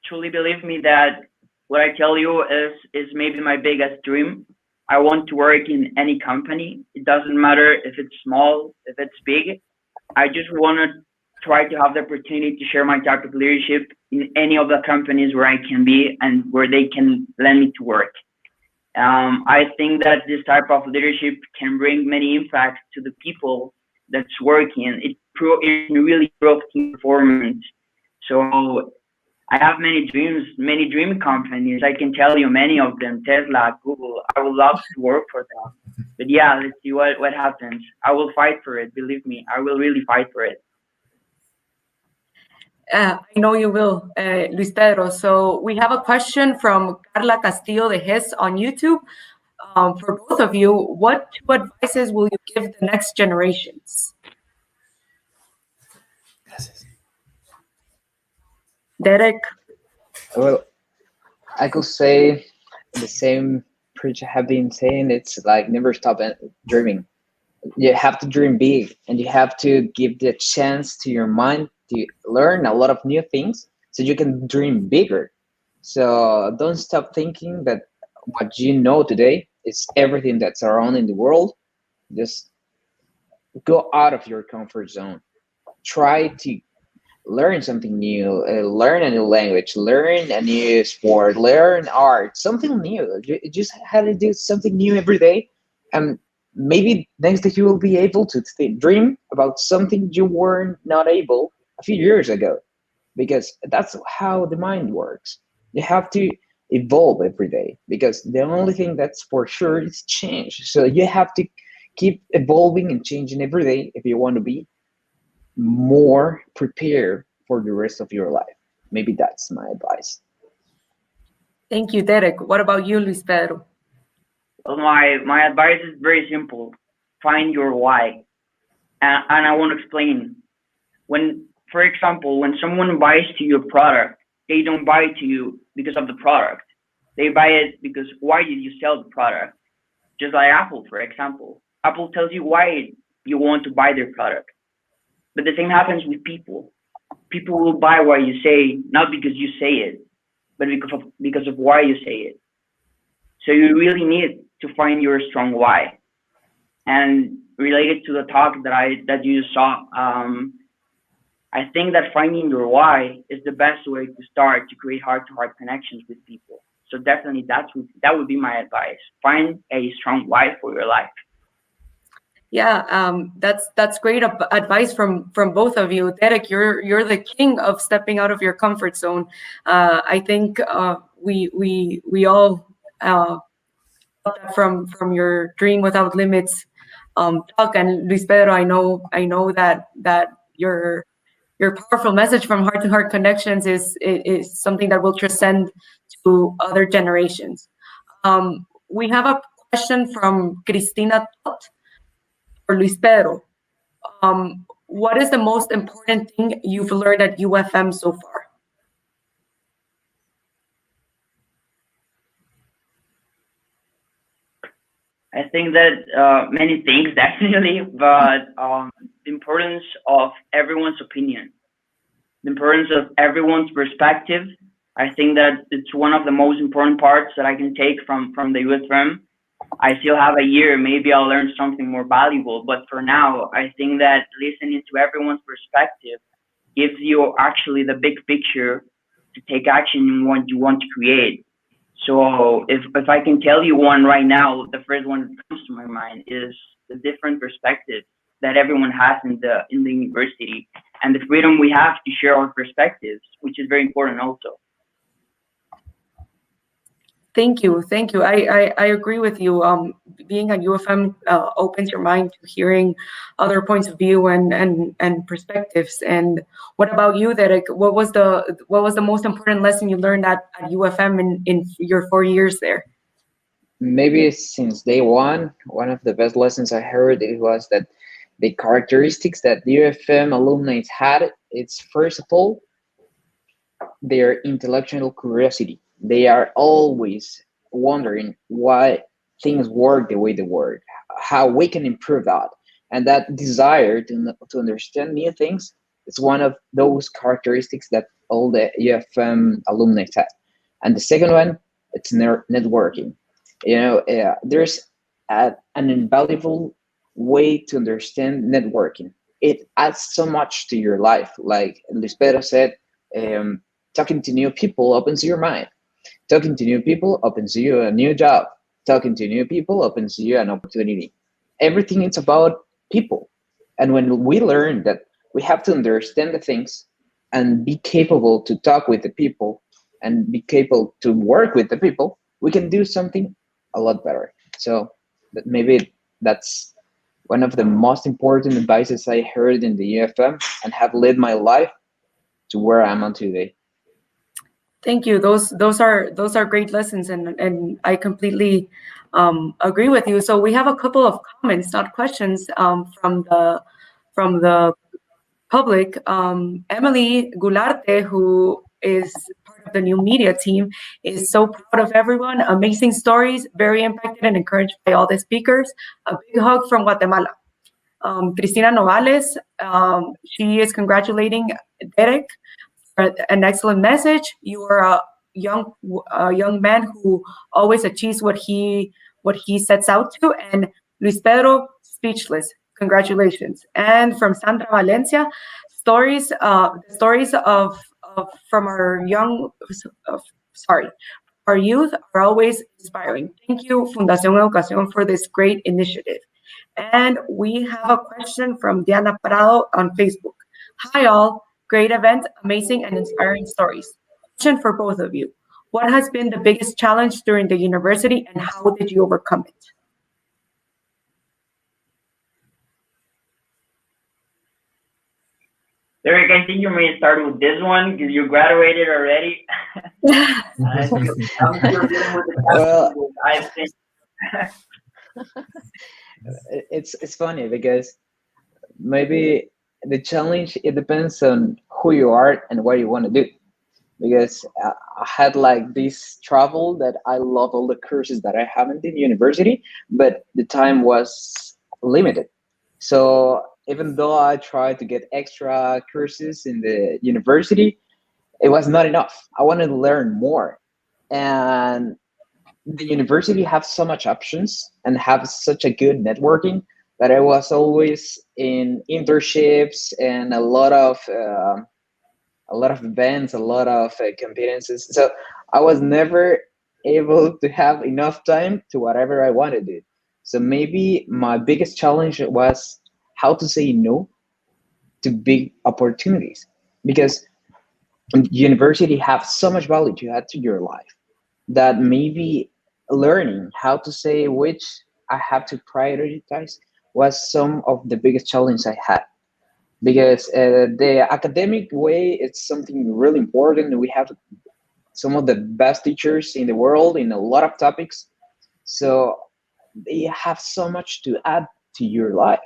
truly believe me that what I tell you is maybe my biggest dream. I want to work in any company. It doesn't matter if it's small, if it's big. I just want to try to have the opportunity to share my type of leadership in any of the companies where I can be and where they can lend me to work. I think that this type of leadership can bring many impacts to the people that's working. It really improves team performance. So I have many dreams, many dream companies. I can tell you many of them: Tesla, Google. I would love to work for them. But yeah, let's see what happens. I will fight for it. Believe me, I will really fight for it. I know you will, Luis Pedro. So we have a question from Carla Castillo de Jes on YouTube. For both of you, what two advices will you give the next generations? Derek? Well, I could say the same preacher have been saying. It's like never stop dreaming. You have to dream big, and you have to give the chance to your mind to learn a lot of new things so you can dream bigger. So don't stop thinking that what you know today is everything that's around in the world. Just go out of your comfort zone. Try to learn something new, learn a new language, learn a new sport, learn art, something new. You just have to do something new every day. And maybe next day you will be able to dream about something you were not able a few years ago, because that's how the mind works. You have to evolve every day, because the only thing that's for sure is change. So you have to keep evolving and changing every day if you want to be more prepared for the rest of your life. Maybe that's my advice. Thank you, Derek. What about you, Luis Pedro? Well, my advice is very simple. Find your why. And I want to explain. For example, when someone buys to your product, they don't buy it to you because of the product. They buy it because why did you sell the product? Just like Apple, for example. Apple tells you why you want to buy their product. But the same happens with people. People will buy what you say, not because you say it, but because of why you say it. So you really need to find your strong why. And related to the talk that you saw, I think that finding your why is the best way to start to create heart-to-heart connections with people. So definitely that would be my advice. Find a strong why for your life. Yeah, that's great advice from both of you. Derek, you're the king of stepping out of your comfort zone. I think we all from your Dream Without Limits talk. And Luis Pedro, I know that your powerful message from Heart to Heart Connections is something that will transcend to other generations. We have a question from Cristina Tot for Luis Pedro. What is the most important thing you've learned at UFM so far? I think that many things definitely, but the importance of everyone's opinion, the importance of everyone's perspective. I think that it's one of the most important parts that I can take from the UFM. I still have a year, maybe I'll learn something more valuable, but for now, I think that listening to everyone's perspective gives you actually the big picture to take action in what you want to create. So if I can tell you one right now, the first one that comes to my mind is the different perspectives that everyone has in the university, and the freedom we have to share our perspectives, which is very important also. Thank you. I agree with you. Being at UFM opens your mind to hearing other points of view and perspectives. And what about you, Derek? What was the most important lesson you learned at UFM in your 4 years there? Maybe since day one of the best lessons I heard, it was that the characteristics that the UFM alumni had, it's first of all, their intellectual curiosity. They are always wondering why things work the way they work, how we can improve that. And that desire to understand new things is one of those characteristics that all the UFM alumni have. And the second one, it's networking. There's an invaluable way to understand networking. It adds so much to your life. Like Luis Pedro said, talking to new people opens your mind. Talking to new people opens you a new job. Talking to new people opens you an opportunity. Everything is about people. And when we learn that we have to understand the things and be capable to talk with the people and be capable to work with the people, we can do something a lot better. So maybe that's one of the most important advices I heard in the UFM and have led my life to where I'm on today. Thank you. Those are great lessons, and I completely agree with you. So we have a couple of comments, not questions, from the public. Emily Gularte, who is part of the new media team, is so proud of everyone. Amazing stories, very impacted and encouraged by all the speakers. A big hug from Guatemala. Cristina Novales, she is congratulating Derek for an excellent message. You are a young man who always achieves what he sets out to. And Luis Pedro, speechless. Congratulations. And from Sandra Valencia, stories of from our our youth are always inspiring. Thank you, Fundación Educación, for this great initiative. And we have a question from Diana Prado on Facebook. Hi all, great event, amazing and inspiring stories. Question for both of you. What has been the biggest challenge during the university and how did you overcome it? Derek, I think you may start with this one because you graduated already. I'm still dealing with the Well, I think. it's funny because maybe the challenge, it depends on who you are and what you want to do. Because I had like this travel that I love all the courses that I haven't in university, but the time was limited. So even though I tried to get extra courses in the university, it was not enough. I wanted to learn more. And the university have so much options and have such a good networking that I was always in internships and a lot of events, a lot of competences. So I was never able to have enough time to whatever I wanted to do. So maybe my biggest challenge was how to say no to big opportunities, because university have so much value to add to your life that maybe learning how to say which I have to prioritize was some of the biggest challenge I had. Because the academic way, it's something really important. We have some of the best teachers in the world in a lot of topics. So they have so much to add to your life.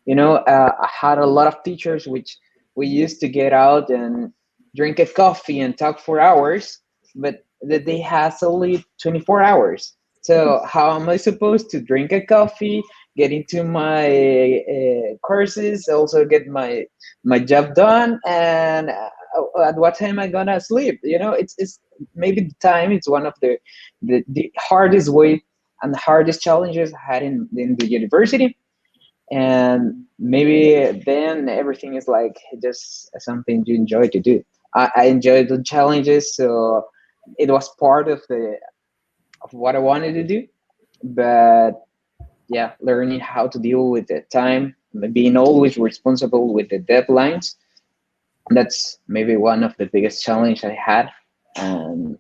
I had a lot of teachers which we used to get out and drink a coffee and talk for hours, but the day has only 24 hours. So how am I supposed to drink a coffee, get into my courses, also get my job done, and at what time I gonna sleep? You know, it's maybe the time. It's one of the hardest way and the hardest challenges I had in the university, and maybe then everything is like just something you enjoy to do. I enjoyed the challenges, so it was part of what I wanted to do. But yeah, learning how to deal with the time, being always responsible with the deadlines, that's maybe one of the biggest challenge I had. And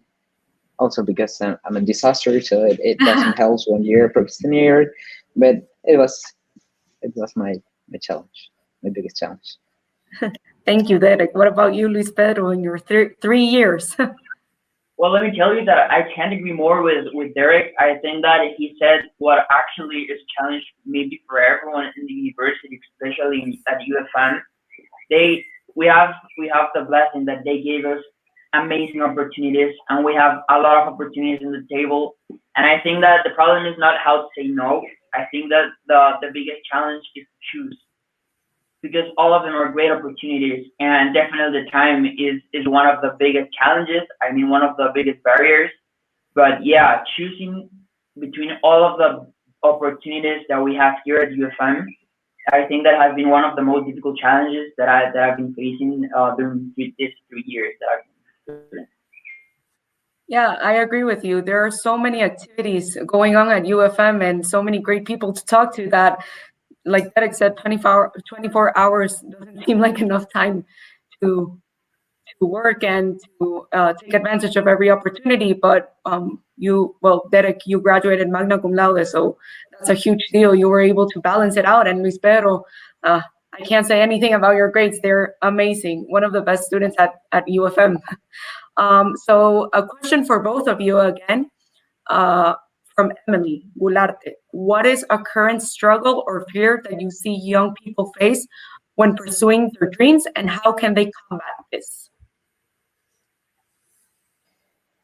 also because I'm a disaster, so it doesn't help when you're a procrastinator. But it was my challenge, my biggest challenge. Thank you, Derek. What about you, Luis Pedro, in your 3 years? Well, let me tell you that I can't agree more with Derek. I think that he said what actually is a challenge maybe for everyone in the university, especially at UFM. We have the blessing that they gave us amazing opportunities, and we have a lot of opportunities on the table. And I think that the problem is not how to say no. I think that the biggest challenge is to choose, because all of them are great opportunities, and definitely the time is one of the biggest challenges. I mean, one of the biggest barriers. But yeah, choosing between all of the opportunities that we have here at UFM, I think that has been one of the most difficult challenges that I've been facing during these 3 years that I've been doing. Yeah, I agree with you. There are so many activities going on at UFM and so many great people to talk to that, like Derek said, 24 hours doesn't seem like enough time to work and to take advantage of every opportunity. But Derek, you graduated magna cum laude, so that's a huge deal. You were able to balance it out. And Luis Pedro, I can't say anything about your grades. They're amazing. One of the best students at UFM. So a question for both of you again. From Emily Gularte. What is a current struggle or fear that you see young people face when pursuing their dreams, and how can they combat this?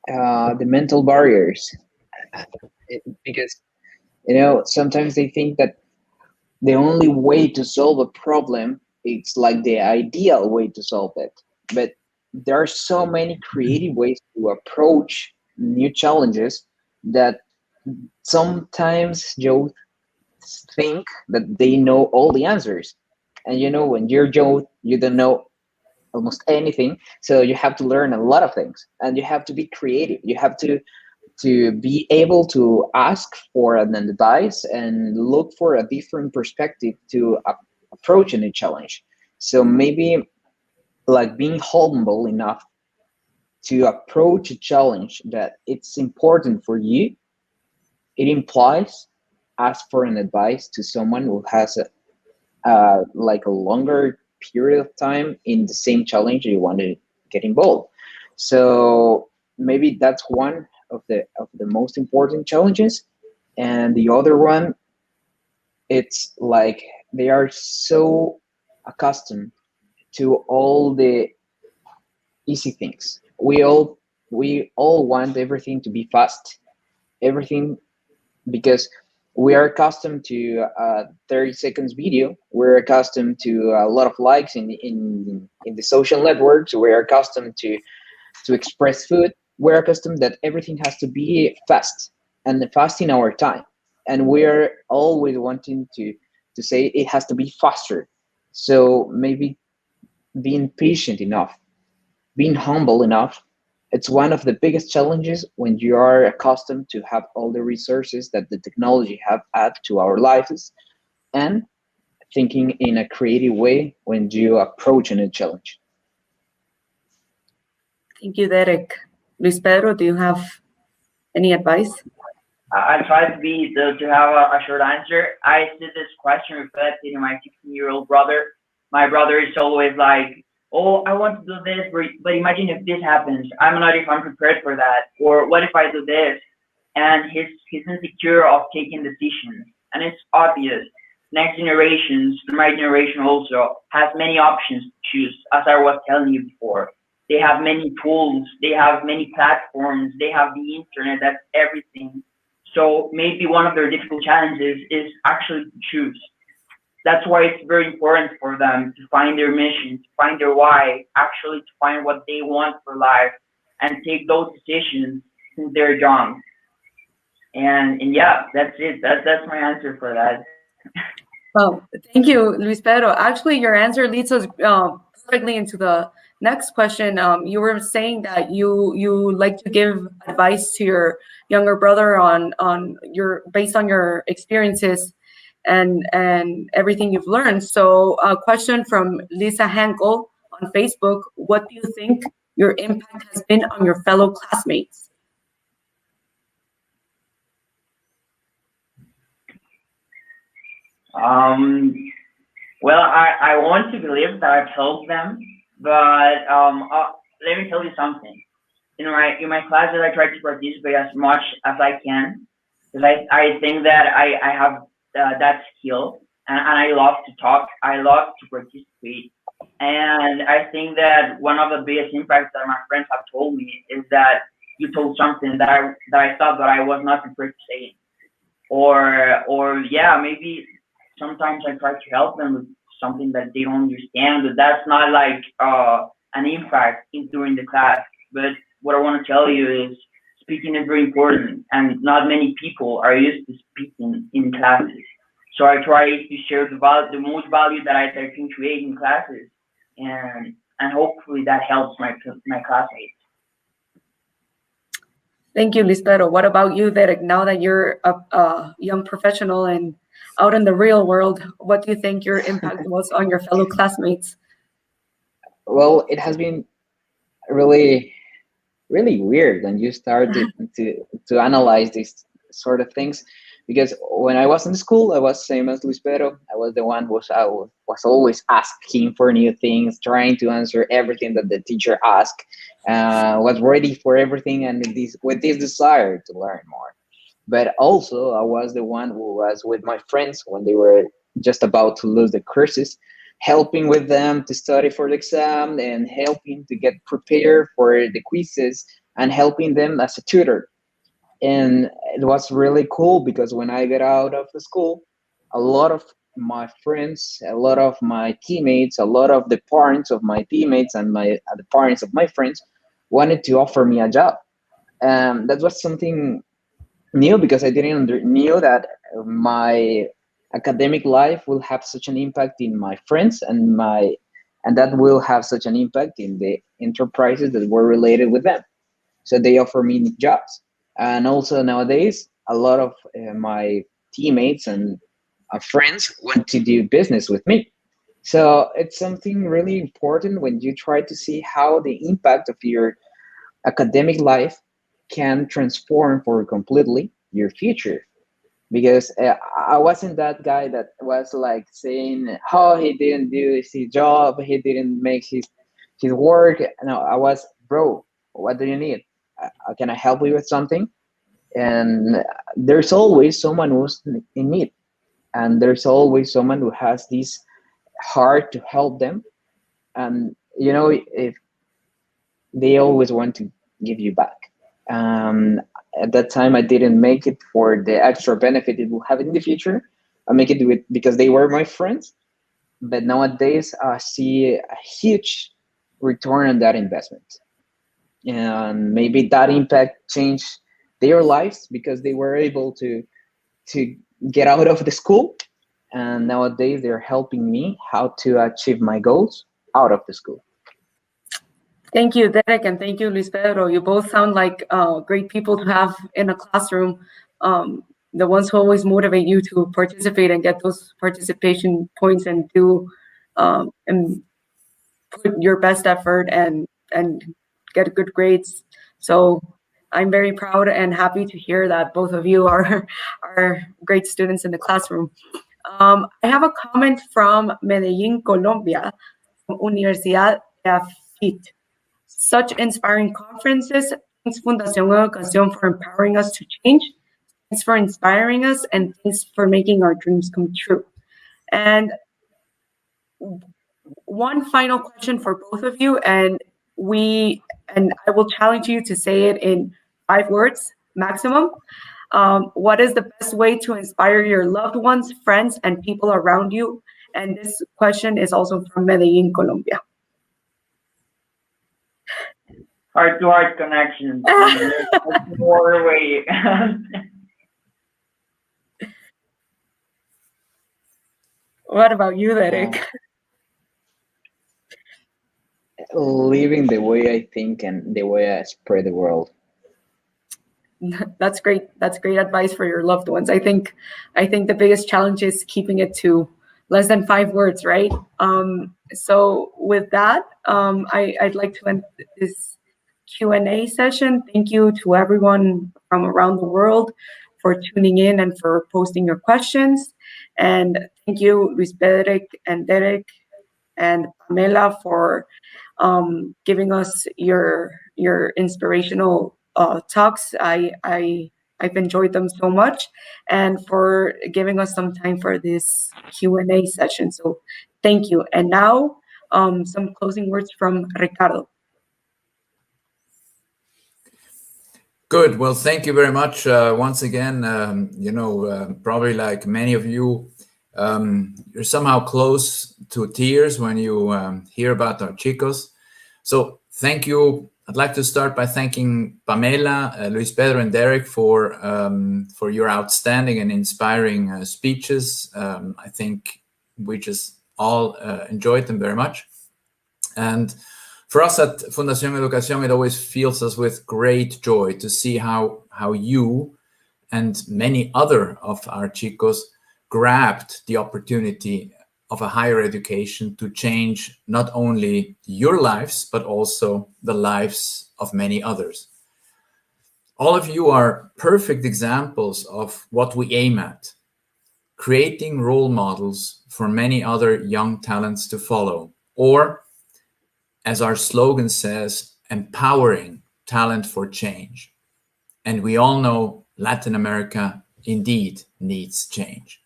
The mental barriers, because sometimes they think that the only way to solve a problem, it's like the ideal way to solve it, but there are so many creative ways to approach new challenges that sometimes youth think that they know all the answers. And when you're youth, you don't know almost anything, so you have to learn a lot of things, and you have to be creative. You have to be able to ask for an advice and look for a different perspective to approach a new challenge. So maybe like being humble enough to approach a challenge that it's important for you, it implies ask for an advice to someone who has a longer period of time in the same challenge you want to get involved. So maybe that's one of the most important challenges. And the other one, it's like they are so accustomed to all the easy things. We all want everything to be fast, everything, because we are accustomed to 30 seconds video. We're accustomed to a lot of likes in the social networks. We're accustomed to express food. We're accustomed that everything has to be fast, and fast in our time. And we're always wanting to say it has to be faster. So maybe being patient enough, being humble enough, it's one of the biggest challenges when you are accustomed to have all the resources that the technology have add to our lives, and thinking in a creative way when you approach a new challenge. Thank you, Derek. Luis Pedro, do you have any advice? I try to have a short answer. I see this question reflected in my 16-year-old brother. My brother is always like, oh, I want to do this, but imagine if this happens. I'm not if I'm prepared for that. Or what if I do this? And he's insecure of taking decisions. And it's obvious. Next generations, my generation also, has many options to choose, as I was telling you before. They have many tools. They have many platforms. They have the internet. That's everything. So maybe one of their difficult challenges is actually to choose. That's why it's very important for them to find their mission, to find their why, actually to find what they want for life and take those decisions since they're young. And yeah, that's it. That's my answer for that. Oh, thank you, Luis Pedro. Actually, your answer leads us perfectly into the next question. You were saying that you like to give advice to your younger brother on your based on your experiences and everything you've learned. So, a question from Lisa Hankel on Facebook: what do you think your impact has been on your fellow classmates? Well, I want to believe that I've helped them, but let me tell you something. In my classes, I try to participate as much as I can because I think that I have that skill and I love to talk. I love to participate, and I think that one of the biggest impacts that my friends have told me is that you told something that I thought that I was not prepared to say, or yeah, maybe sometimes I try to help them with something that they don't understand, but that's not like an impact during the class. But what I want to tell you is speaking is very important, and not many people are used to speaking in classes. So I try to share the most value that I can create in classes, and hopefully that helps my classmates. Thank you, Luis Pedro. What about you, Derek? Now that you're a young professional and out in the real world, what do you think your impact was on your fellow classmates? Well, it has been really, really weird when you start to analyze these sort of things, because when I was in school, I was same as Luis Pedro. I was the one I was always asking for new things, trying to answer everything that the teacher asked, was ready for everything, and with this desire to learn more. But also, I was the one who was with my friends when they were just about to lose the courses, helping with them to study for the exam and helping to get prepared for the quizzes and helping them as a tutor. And it was really cool because when I got out of the school, a lot of my friends, a lot of my teammates, a lot of the parents of my teammates and the parents of my friends wanted to offer me a job. That was something new because I didn't knew that my academic life will have such an impact in my friends and that will have such an impact in the enterprises that were related with them. So they offer me jobs. And also nowadays, a lot of my teammates and friends want to do business with me. So it's something really important when you try to see how the impact of your academic life can transform for completely your future. Because I wasn't that guy that was like saying, "Oh, he didn't do his job, he didn't make his work." No, I was, "Bro, what do you need? Can I help you with something?" And there's always someone who's in need, and there's always someone who has this heart to help them. And if they always want to give you back. At that time, I didn't make it for the extra benefit it will have in the future. I make it because they were my friends. But nowadays, I see a huge return on that investment. And maybe that impact changed their lives because they were able to get out of the school. And nowadays, they're helping me how to achieve my goals out of the school. Thank you, Derek, and thank you, Luis Pedro. You both sound like great people to have in a classroom. The ones who always motivate you to participate and get those participation points and do and put your best effort and get good grades. So I'm very proud and happy to hear that both of you are great students in the classroom. I have a comment from Medellin, Colombia, from Universidad de Afit. Such inspiring conferences. Thanks, Fundación Educación, for empowering us to change. Thanks for inspiring us, and thanks for making our dreams come true. And one final question for both of you, and I will challenge you to say it in 5 words maximum. What is the best way to inspire your loved ones, friends, and people around you? And this question is also from Medellin, Colombia. Heart-to-heart connections. More way. What about you, Derek? Living the way I think and the way I spread the world. That's great. That's great advice for your loved ones. I think the biggest challenge is keeping it to less than 5 words, right? So with that, I'd like to end this Q&A session. Thank you to everyone from around the world for tuning in and for posting your questions. And thank you, Luis Pedro and Derek and Pamela for giving us your inspirational talks. I've enjoyed them so much, and for giving us some time for this Q&A session. So thank you. And now some closing words from Ricardo. Good. Well, thank you very much once again. Probably like many of you, you're somehow close to tears when you hear about our chicos. So thank you. I'd like to start by thanking Pamela, Luis Pedro, and Derek for your outstanding and inspiring speeches. I think we just all enjoyed them very much. And for us at Fundación Educación, it always fills us with great joy to see how you and many other of our chicos grabbed the opportunity of a higher education to change not only your lives, but also the lives of many others. All of you are perfect examples of what we aim at, creating role models for many other young talents to follow, or, as our slogan says, empowering talent for change. And we all know Latin America indeed needs change.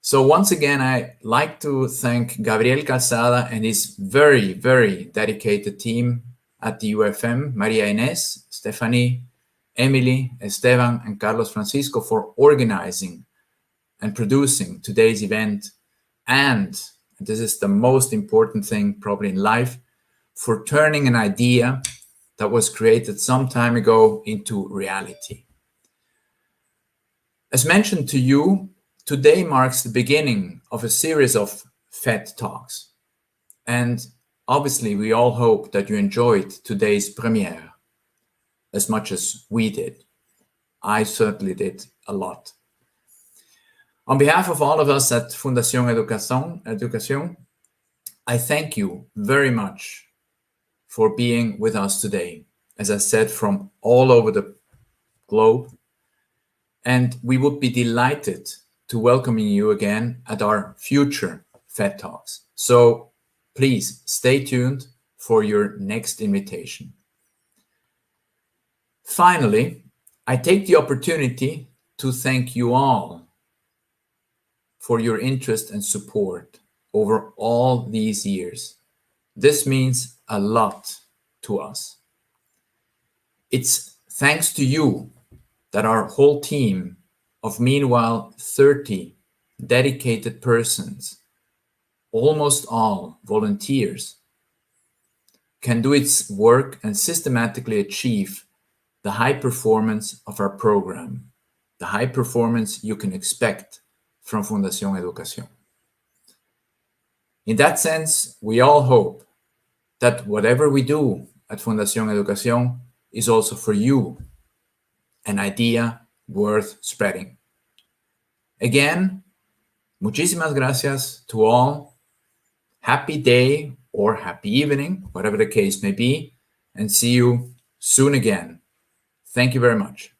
So once again, I'd like to thank Gabriel Calzada and his very, very dedicated team at the UFM, Maria Inés, Stephanie, Emily, Esteban, and Carlos Francisco for organizing and producing today's event. And this is the most important thing probably in life, for turning an idea that was created some time ago into reality. As mentioned to you, today marks the beginning of a series of FED Talks. And obviously, we all hope that you enjoyed today's premiere as much as we did. I certainly did a lot. On behalf of all of us at Fundación Educación, I thank you very much for being with us today, as I said, from all over the globe. And we would be delighted to welcoming you again at our future FED Talks. So please stay tuned for your next invitation. Finally, I take the opportunity to thank you all for your interest and support over all these years. This means a lot to us. It's thanks to you that our whole team of meanwhile 30 dedicated persons, almost all volunteers, can do its work and systematically achieve the high performance of our program, the high performance you can expect from Fundación Educación. In that sense, we all hope that whatever we do at Fundación Educación is also for you an idea worth spreading. Again, muchísimas gracias to all. Happy day or happy evening, whatever the case may be, and see you soon again. Thank you very much.